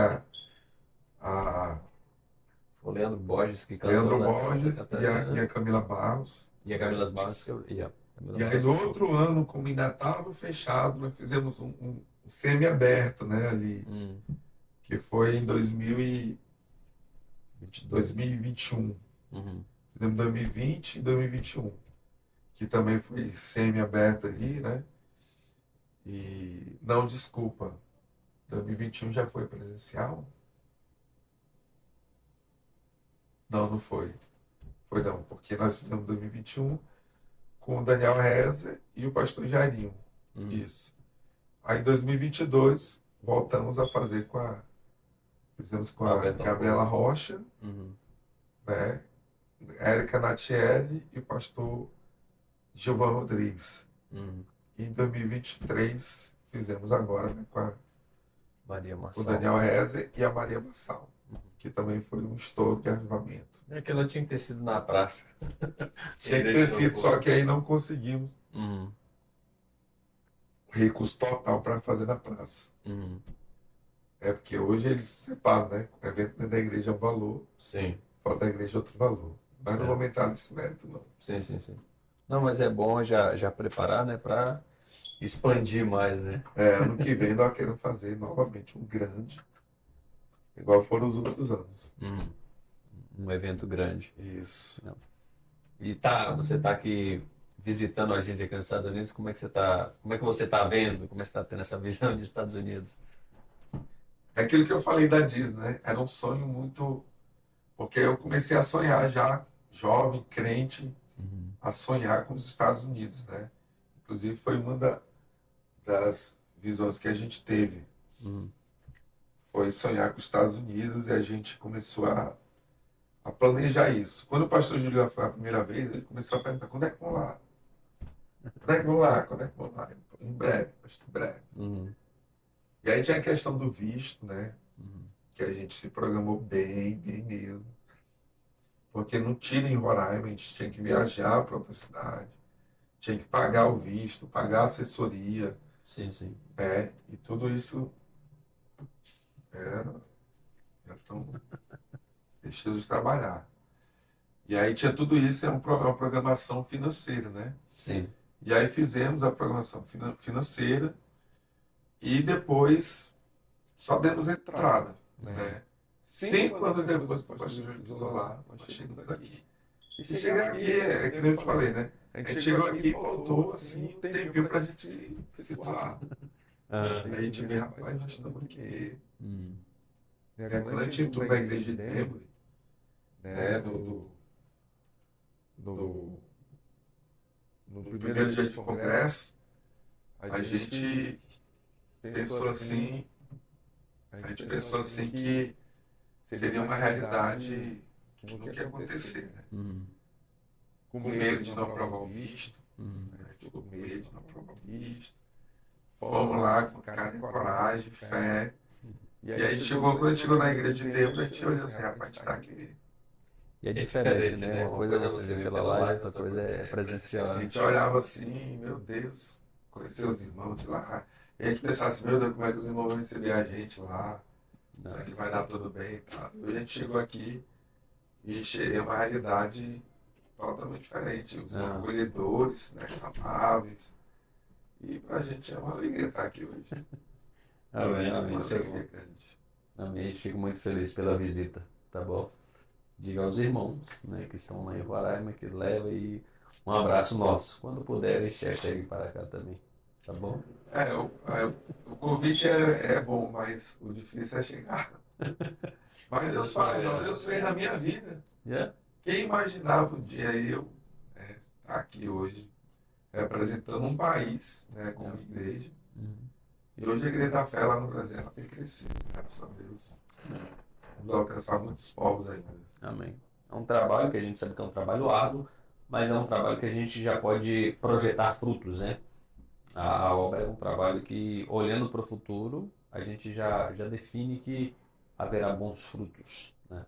o Leandro Borges, que cantou. Leandro Borges e a Camila Barros. E a Camila Barros. E aí, no outro ano, como ainda estava fechado, nós fizemos um semi-aberto, né, ali, que foi em 2021. Fizemos 2020 e 2021, que também foi semi-aberto ali, né? E não, desculpa, 2021 já foi presencial? Não, não foi. Foi não, porque nós fizemos 2021 com o Daniel Reza e o pastor Jairinho. Isso. Aí em 2022 voltamos a fazer fizemos com a Roberto Gabriela Rocha, Uhum. né? Érica Natiele e o pastor Gilvan Rodrigues. Uhum. E em 2023 fizemos agora, né, com Maria o Marçal. Daniel Reza e a Maria Massal, que também foi um estouro de avivamento. É que ela tinha que ter sido na praça. Tinha que ter sido, só que aí não conseguimos Uhum. recurso total para fazer na praça. Uhum. É porque hoje eles separam, né? O evento dentro da igreja é um valor, Sim, fora da igreja é outro valor. Mas não certo. vou aumentar nesse mérito, não. Sim, sim, sim. Não, mas é bom já preparar, né, para expandir mais, né? Ano que vem nós queremos fazer novamente um grande, igual foram os outros anos. Uhum. Um evento grande. Isso. E você tá aqui visitando a gente aqui nos Estados Unidos, como é que você tá vendo, como é que você tá tendo essa visão dos Estados Unidos? É aquilo que eu falei da Disney, né? Era um sonho muito. Porque eu comecei a sonhar já, jovem, crente, Uhum. a sonhar com os Estados Unidos, né? Inclusive foi uma das visões que a gente teve, Uhum. foi sonhar com os Estados Unidos e a gente começou a planejar isso. Quando o pastor Júlio foi a primeira vez, ele começou a perguntar, quando é que vão lá? Quando é que vão lá? Quando é que vão lá? Ele falou, em breve, pastor, em breve. Uhum. E aí tinha a questão do visto, né? Uhum. Que a gente se programou bem, bem mesmo. Porque não tira em Roraima, a gente tinha que viajar para outra cidade, tinha que pagar o visto, pagar a assessoria, Sim, sim. né? E tudo isso era. Então, deixa Jesus trabalhar. E aí tinha tudo isso, é uma programação financeira, né? Sim. E aí fizemos a programação financeira e depois só demos entrada, né? 5 anos depois que o pastor Júlio pisou lá, nós chegamos aqui. E chegar aqui, é que nem eu te falei, né? A gente chegou aqui e faltou, assim, um tempinho pra gente se situar. Ah. Aí a gente vê, rapaz, nós estamos aqui. Uhum. Quando a gente entrou na igreja de Dembre, né, no primeiro dia de congresso, a gente pensou assim, que seria uma realidade que nunca ia acontecer, né? Uhum. Com medo de não aprovar o visto, Uhum. né? Ficou com medo de não aprovar o visto. Fomos lá com cara e coragem, fé. E aí quando a gente chegou na igreja de Deus, a gente olhou assim, rapaz, está aqui. E é diferente, né? Uma coisa é você ver pela live, outra coisa é presencial. A gente olhava assim, meu Deus, conhecer os irmãos de lá. E a gente pensava assim, meu Deus, como é que os irmãos vão receber a gente lá? Será que vai dar tudo bem e tal? E a gente chegou aqui e é uma realidade totalmente diferente. Os acolhedores, né, amáveis. E pra gente é uma alegria estar aqui hoje. Amém, Uma amém. alegria grande. Amém. Fico muito feliz pela visita, tá bom? Diga aos irmãos, né, que estão lá em Roraima, que leva aí um abraço nosso. Quando puderem, se acheguem para cá também, tá bom? O convite é bom, mas o difícil é chegar. Mas Deus faz, ó, Deus fez na minha vida. Yeah? Quem imaginava um dia eu estar aqui hoje, representando um país, né, como igreja. Uhum. E hoje a Igreja da Fé lá no Brasil ela tem crescido, graças a Deus. Vamos alcançar muitos povos ainda. Amém. É um trabalho que a gente sabe que é um trabalho árduo, mas é um trabalho que a gente já pode projetar frutos, né? A obra é um trabalho que, olhando para o futuro, a gente já define que haverá bons frutos, né?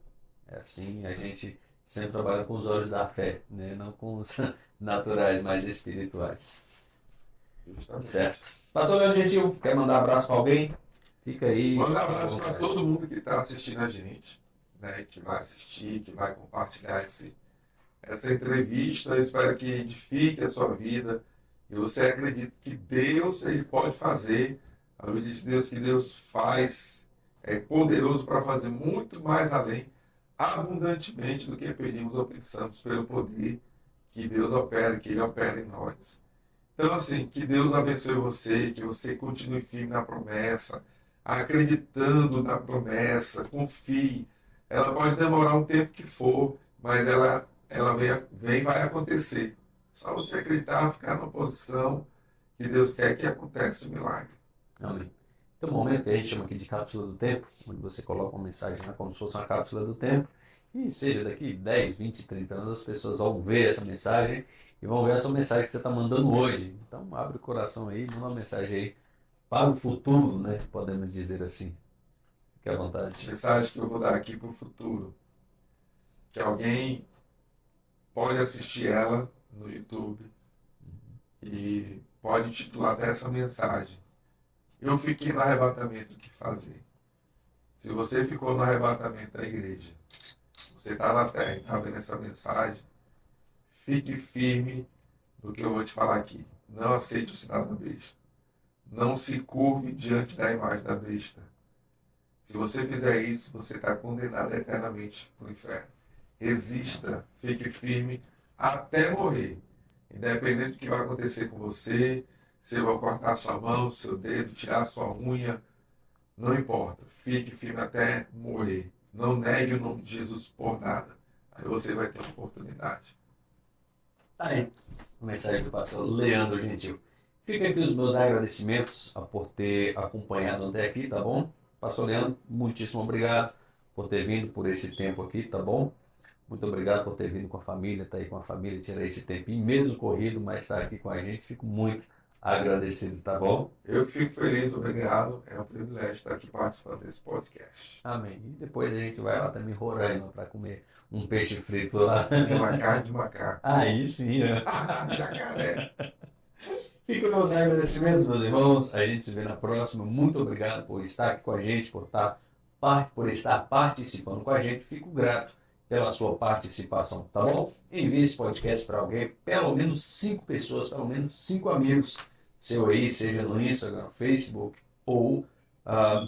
É assim, a gente sempre trabalha com os olhos da fé, né? Não com os naturais, mas espirituais. Justamente. Certo. Pastor Leandro Gentil, quer mandar abraço para alguém? Fica aí. Manda abraço para todo mundo que está assistindo a gente, né? Que vai assistir, que vai compartilhar essa entrevista. Eu espero que edifique a sua vida. E você acredita que Deus ele pode fazer. A Bíblia diz que Deus faz, é poderoso para fazer muito mais além, abundantemente do que pedimos ou pensamos, pelo poder que Deus opera, que Ele opera em nós. Então, assim, que Deus abençoe você, que você continue firme na promessa, acreditando na promessa, confie. Ela pode demorar um tempo que for, mas ela vem e vai acontecer. Só você acreditar, ficar na posição que Deus quer que aconteça o milagre. Amém. Tem um momento que a gente chama aqui de cápsula do tempo, onde você coloca uma mensagem lá como se fosse uma cápsula do tempo, e seja daqui 10, 20, 30 anos, as pessoas vão ver essa mensagem e vão ver essa mensagem que você está mandando hoje. Então, abre o coração aí, manda uma mensagem aí para o futuro, né? Podemos dizer assim. Fique à A vontade. mensagem que eu vou dar aqui para o futuro, que alguém pode assistir ela no YouTube e pode titular dessa mensagem: Eu fiquei no arrebatamento, o que fazer? Se você ficou no arrebatamento da igreja, você está na terra e está vendo essa mensagem, fique firme no que eu vou te falar aqui. Não aceite o sinal da besta. Não se curve diante da imagem da besta. Se você fizer isso, você está condenado eternamente para o inferno. Resista, fique firme até morrer. Independente do que vai acontecer com você, se vão cortar sua mão, seu dedo, tirar sua unha, não importa. Fique firme até morrer. Não negue o nome de Jesus por nada. Aí você vai ter uma oportunidade. Tá aí, a mensagem do pastor Leandro Gentil. Fica aqui os meus agradecimentos por ter acompanhado até aqui, tá bom? Pastor Leandro, muitíssimo obrigado por ter vindo por esse tempo aqui, tá bom? Muito obrigado por ter vindo com a família, tá aí com a família, tirar esse tempinho, mesmo corrido, mas estar aqui com a gente. Fico muito agradecido, tá bom? Eu que fico feliz, obrigado. É um privilégio estar aqui participando desse podcast. Amém. E depois a gente vai lá também em Roraima para comer um peixe frito lá. E uma carne de macaco. Aí sim, né? Jacaré. Fico meus agradecimentos, meus irmãos. A gente se vê na próxima. Muito obrigado por estar aqui com a gente, por estar participando com a gente. Fico grato pela sua participação, tá bom? Envie esse podcast para alguém, pelo menos 5 pessoas, pelo menos 5 amigos seu aí, seja no Instagram, Facebook ou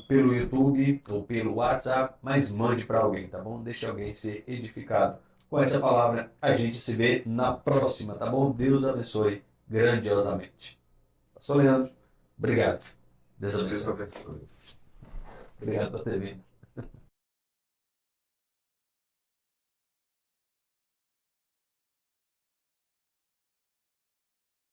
pelo YouTube ou pelo WhatsApp, mas mande para alguém, tá bom? Deixe alguém ser edificado com essa palavra. A gente se vê na próxima, tá bom? Deus abençoe grandiosamente. Pastor Leandro, obrigado. Deus Deus abençoe. abençoe. Obrigado por ter vindo.